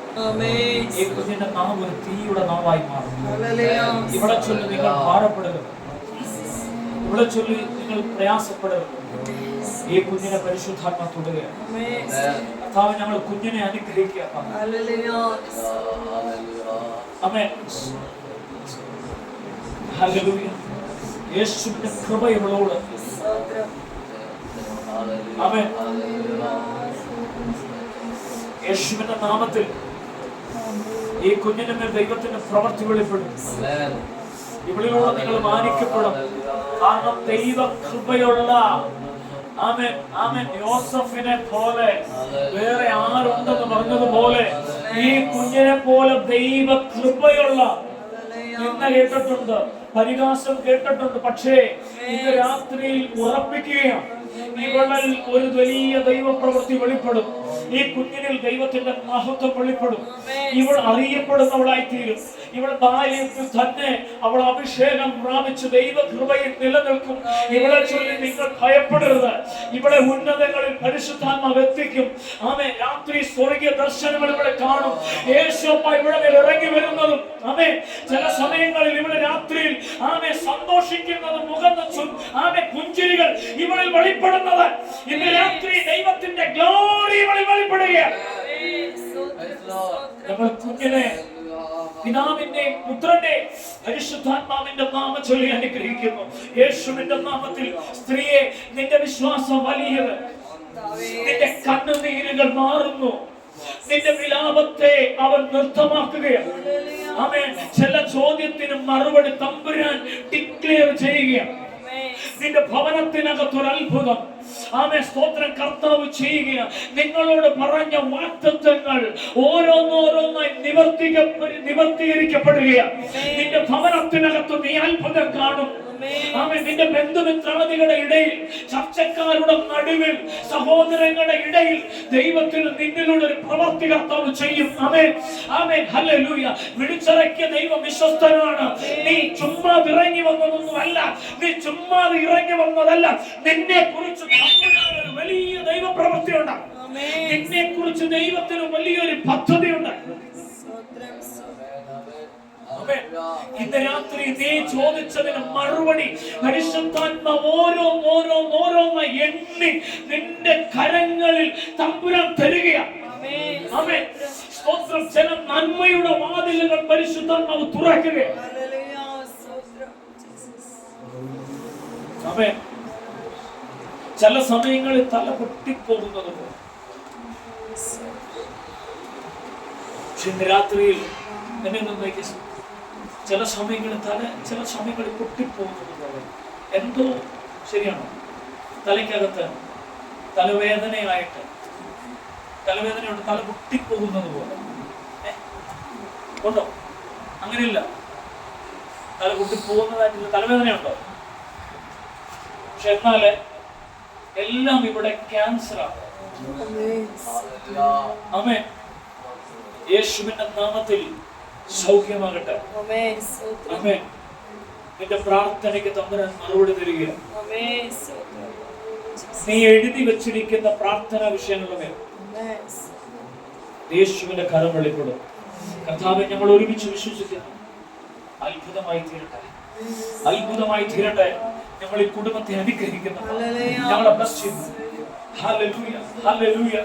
ഈ കുഞ്ഞിന്റെ നാവ് ഒരു തീയുടെ നാവായി മാറും. ഇവിടെ ചൊല്ലി നിങ്ങൾ ഭാരപ്പെടരുത്, ഇവിടെ ചൊല്ലി നിങ്ങൾ പ്രയാസപ്പെടരുത്. ഈ കുഞ്ഞിനെ പരിശുദ്ധാത്മ തൊടുകയാണ്. കർത്താവ്, ഞങ്ങൾ കുഞ്ഞിനെ അനുഗ്രഹിക്കുക. ആമേൻ. ഹല്ലേലൂയ. യേശുവിന്റെ കൃപ ഇവളോട്. ആമേൻ. യേശുവിന്റെ നാമത്തിൽ ഈ കുഞ്ഞിന്റെ മേൽ ദൈവത്തിന്റെ പ്രവൃത്തി വെളിപ്പെടും. ഇവളിലൂടെ നിങ്ങൾ മാനിക്കപ്പെടും. കാരണം ദൈവ കൃപയുള്ള ആമേൻ ആമേൻ യോസഫിനെ പോലെ വേറെ ആരുണ്ടെന്ന് പറഞ്ഞതുപോലെ ഈ കുഞ്ഞിനെ പോലെ ദൈവ കൃപയുള്ള ഇന്ന് കേട്ടിട്ടുണ്ട്, പരിഹാസം കേട്ടിട്ടുണ്ട്. പക്ഷേ ഇന്ന് രാത്രിയിൽ ഉറപ്പിക്കുകയാണ്, ഇവളിൽ ഒരു വലിയ ദൈവപ്രവൃത്തി വെളിപ്പെടും. ഈ കുഞ്ഞിനിൽ ദൈവത്തിന്റെ മഹത്വം വെളിപ്പെടും. ഇവൾ അറിയപ്പെടുന്നവളായിത്തീരും. ഇവൾ ബാല്യത്തിൽ തന്നെ അവൾ അഭിഷേകം പ്രാപിച്ച് ദൈവകൃപയിൽ നിലനിൽക്കും. ഇവളെ ചൊല്ലി നിങ്ങൾ ഭയപ്പെടരുത്. ഇവിടെ ഉന്നതങ്ങളിൽ പരിശുദ്ധാത്മാവ് എത്തിക്കും. ആമേൻ. രാത്രി സ്വർഗീയ ദർശനങ്ങൾ ഇവിടെ കാണും. യേശുപ്പ ഇവിടെ മേൽ ഇറങ്ങി വരുന്നതും ആമേൻ. ചില സമയങ്ങളിൽ ഇവിടെ രാത്രിയിൽ ആമേൻ സന്തോഷിക്കുന്നതും മുഖത്തും ആമേൻ പുഞ്ചിരികൾ ഇവളിൽ വെളിപ്പെടുന്നത് ഇന്ന് രാത്രി ദൈവത്തിന്റെ ഗ്ലോറി ഇവളിൽ വെളിപ്പെടുകയാണ്. നമ്മൾ കുഞ്ഞിനെ പിതാവിന്റെ പുത്രന്റെ പരിശുദ്ധാത്മാവിന്റെ നാമം ചൊല്ലി അനുഗ്രഹിക്കുന്നു. യേശുവിന്റെ നാമത്തിൽ സ്ത്രീയെ, നിന്റെ വിശ്വാസം വലിയത്. നിന്റെ കണ്ണുനീരുകൾ മാറുന്നു. നിന്റെ വിലാപത്തെ അവൻ നൃത്തമാക്കുകയാണ്. ആമേൻ. ചില ചോദ്യത്തിന് മറുപടി തമ്പുരാൻ ഡിക്ലെയർ ചെയ്യുകയാണ്. നിന്റെ ഭവനത്തിനകത്തൊരു അത്ഭുതം ആമേൻ സ്തോത്രം കർത്താവ് ചെയ്യുകയാണ്. നിങ്ങളോട് പറഞ്ഞ വാഗ്ദത്തങ്ങൾ ഓരോന്നോരോന്നായി നിവർത്തീകരിക്കപ്പെടുകയാണ്. നിന്റെ ഭവനത്തിനകത്ത് നീ അത്ഭുതം കാണും. ആമേൻ. നിന്റെ ബന്ധുമിത്രാദികളുടെ ഇടയിൽ, ചർച്ചക്കാരുടെ നടുവിൽ, സഹോദരങ്ങളുടെ ഇടയിൽ ദൈവത്തിന് നിന്നിലൂടെ ഒരു പ്രവൃത്തി കർത്താവ് ചെയ്യും. ആമേൻ ആമേൻ. ഹല്ലേലൂയ. വിളിച്ചിറക്കിയ ദൈവം വിശ്വസ്തനാണ്. നീ ചുമ്മാ ഇറങ്ങി വന്നതൊന്നുമല്ല, നീ ചുമ്മാ ഇറങ്ങി വന്നതല്ല. നിന്നെ കുറിച്ച് ഒരു വലിയ ദൈവ പ്രവൃത്തിയുണ്ട്. നിന്നെ കുറിച്ച് ദൈവത്തിന് വലിയൊരു പദ്ധതിയുണ്ട്. ഇന്ന് രാത്രി നീ ചോദിച്ചതിന് മറുപടി പരിശുദ്ധാത്മ ഓരോന്നായി എണ്ണി നിന്റെ കരങ്ങളിൽ തമ്പുരാൻ തരികയാണ്. ആമേൻ. സ്തോത്രം. ചില നന്മയുടെ വാതിലുകൾ പരിശുദ്ധാത്മാവ് തുറക്കുകയാണ്. ആമേൻ. ചില സമയങ്ങളിൽ തല പൊട്ടിപ്പോകുന്നത് പോലെ ഇന്ന് രാത്രിയിൽ എന്നെ നോക്കി ചില സമയങ്ങളിൽ ചില സമയങ്ങളിൽ പൊട്ടിപ്പോകുന്നത് പോലെ എന്തോ ശരിയാണോ? തലയ്ക്കകത്ത് തലവേദനയുണ്ട്, തല പൊട്ടിപ്പോകുന്നത് പോലെ ഉണ്ടോ? അങ്ങനെയില്ല. തല കുട്ടി പോകുന്നതായിട്ടുള്ള തലവേദനയുണ്ടോ? പക്ഷെ എന്നാല് എല്ലാം ഇവിടെ ക്യാൻസറാണ്. ആമേൻ. യേശുവിന്റെ നാമത്തിൽ സൗഖ്യമാകട്ടെ. ആമേൻ. നിന്റെ പ്രാർത്ഥനയ്ക്ക് തമ്പുരാൻ മറുപടി തരികയാണ്. നീ എഴുതി വെച്ചിരിക്കുന്ന പ്രാർത്ഥനാ വിഷയങ്ങളുടെ മേൽ യേശുവിന്റെ കരം വെളിപ്പെടും. കർത്താവെ, ഞങ്ങൾ ഒരുമിച്ച് വിശ്വസിക്കുന്നു. അത്ഭുതമായി തീരട്ടെ, അത്ഭുതമായി തീരട്ടെ. ഞങ്ങൾ ഈ കുടുംബത്തെ അനുഗ്രഹിക്കുന്നു, ഞങ്ങളെ ബ്ലസ് ചെയ്യുന്നു. Hallelujah, hallelujah.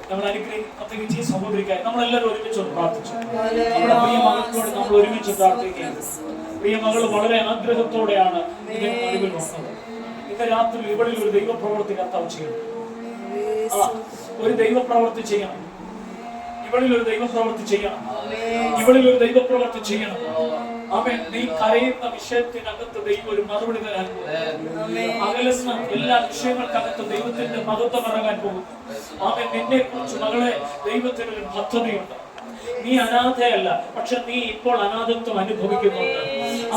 ഞങ്ങൾ അനുഗ്രഹിക്കും. പ്രത്യേകിച്ച് ഈ സഹോദരിക്കായി നമ്മളെല്ലാവരും ഒരുമിച്ച് പ്രാർത്ഥിച്ചു. നമ്മുടെ പ്രിയ മകൾക്കോട് നമ്മൾ ഒരുമിച്ച് പ്രാർത്ഥിക്കുകയാണ്. പ്രിയ മകൾ വളരെ ആഗ്രഹത്തോടെയാണ് ഇതിന്റെ നടുവിൽ വന്നത്. ഇന്ന് രാത്രി ഇവിടെ ഒരു ദൈവപ്രവൃത്തി കർത്താവ് ചെയ്യണം. ഒരു ദൈവപ്രവൃത്തി ചെയ്യണം. ഇവളിൽ ഒരു ദൈവപ്രവൃത്തി ചെയ്യണം. ഇവളിൽ ഒരു ദൈവപ്രവൃത്തി ചെയ്യണം. ആമേൻ. നീ കരയുന്ന വിഷയത്തിനകത്ത് ദൈവം ഒരു മറുപടി തരാൻ പോകും. അകലുന്ന എല്ലാ വിഷയങ്ങൾക്കകത്ത് ദൈവത്തിന്റെ മഹത്വം ഇറങ്ങാൻ പോകും. ആമേൻ. നിന്നെ കുറിച്ച് മകളെ ദൈവത്തിന് ഒരു പദ്ധതിയുണ്ട്. നീ അനാഥയല്ല, പക്ഷെ നീ ഇപ്പോൾ അനാഥത്വം അനുഭവിക്കുന്നുണ്ട്.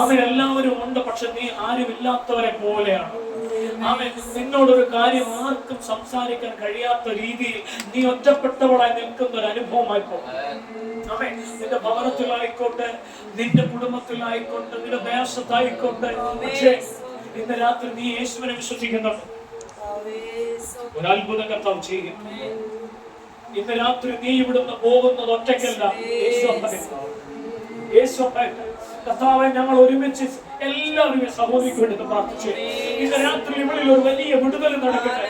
ആമേൻ. എല്ലാവരും ഉണ്ട്, പക്ഷെ നീ ആരുമില്ലാത്തവരെ പോലെയാണ്. ആമേൻ. നിന്നോടൊരു കാര്യം ആർക്കും സംസാരിക്കാൻ കഴിയാത്ത രീതിയിൽ നീ ഒറ്റപ്പെട്ടവളായി നിൽക്കുന്ന ഒരു അനുഭവമായിക്കോ. ആമേൻ. നിന്റെ ഭവനത്തിലായിക്കോട്ടെ, നിന്റെ കുടുംബത്തിലായിക്കോട്ടെ, നിന്റെ ദേശത്തായിക്കോട്ടെ, പക്ഷേ ഇന്ന് രാത്രി നീ യേശുവിനെ വിശ്വസിക്കുന്നുണ്ട്. ഒരു അത്ഭുതം കർത്താവ് ചെയ്യും. ഇന്ന് രാത്രി നീ ഇവിടുന്ന് പോകുന്നത് ഒറ്റയ്ക്കല്ല. യേശു കർത്താവെ, ഞങ്ങൾ ഒരുമിച്ച് എല്ലാവരും സഹോദരിക്ക് വേണ്ടി പ്രാർത്ഥിച്ചു. ഇന്ന് രാത്രി ഇവളിൽ ഒരു വലിയ വിടുതൽ നടക്കട്ടെ.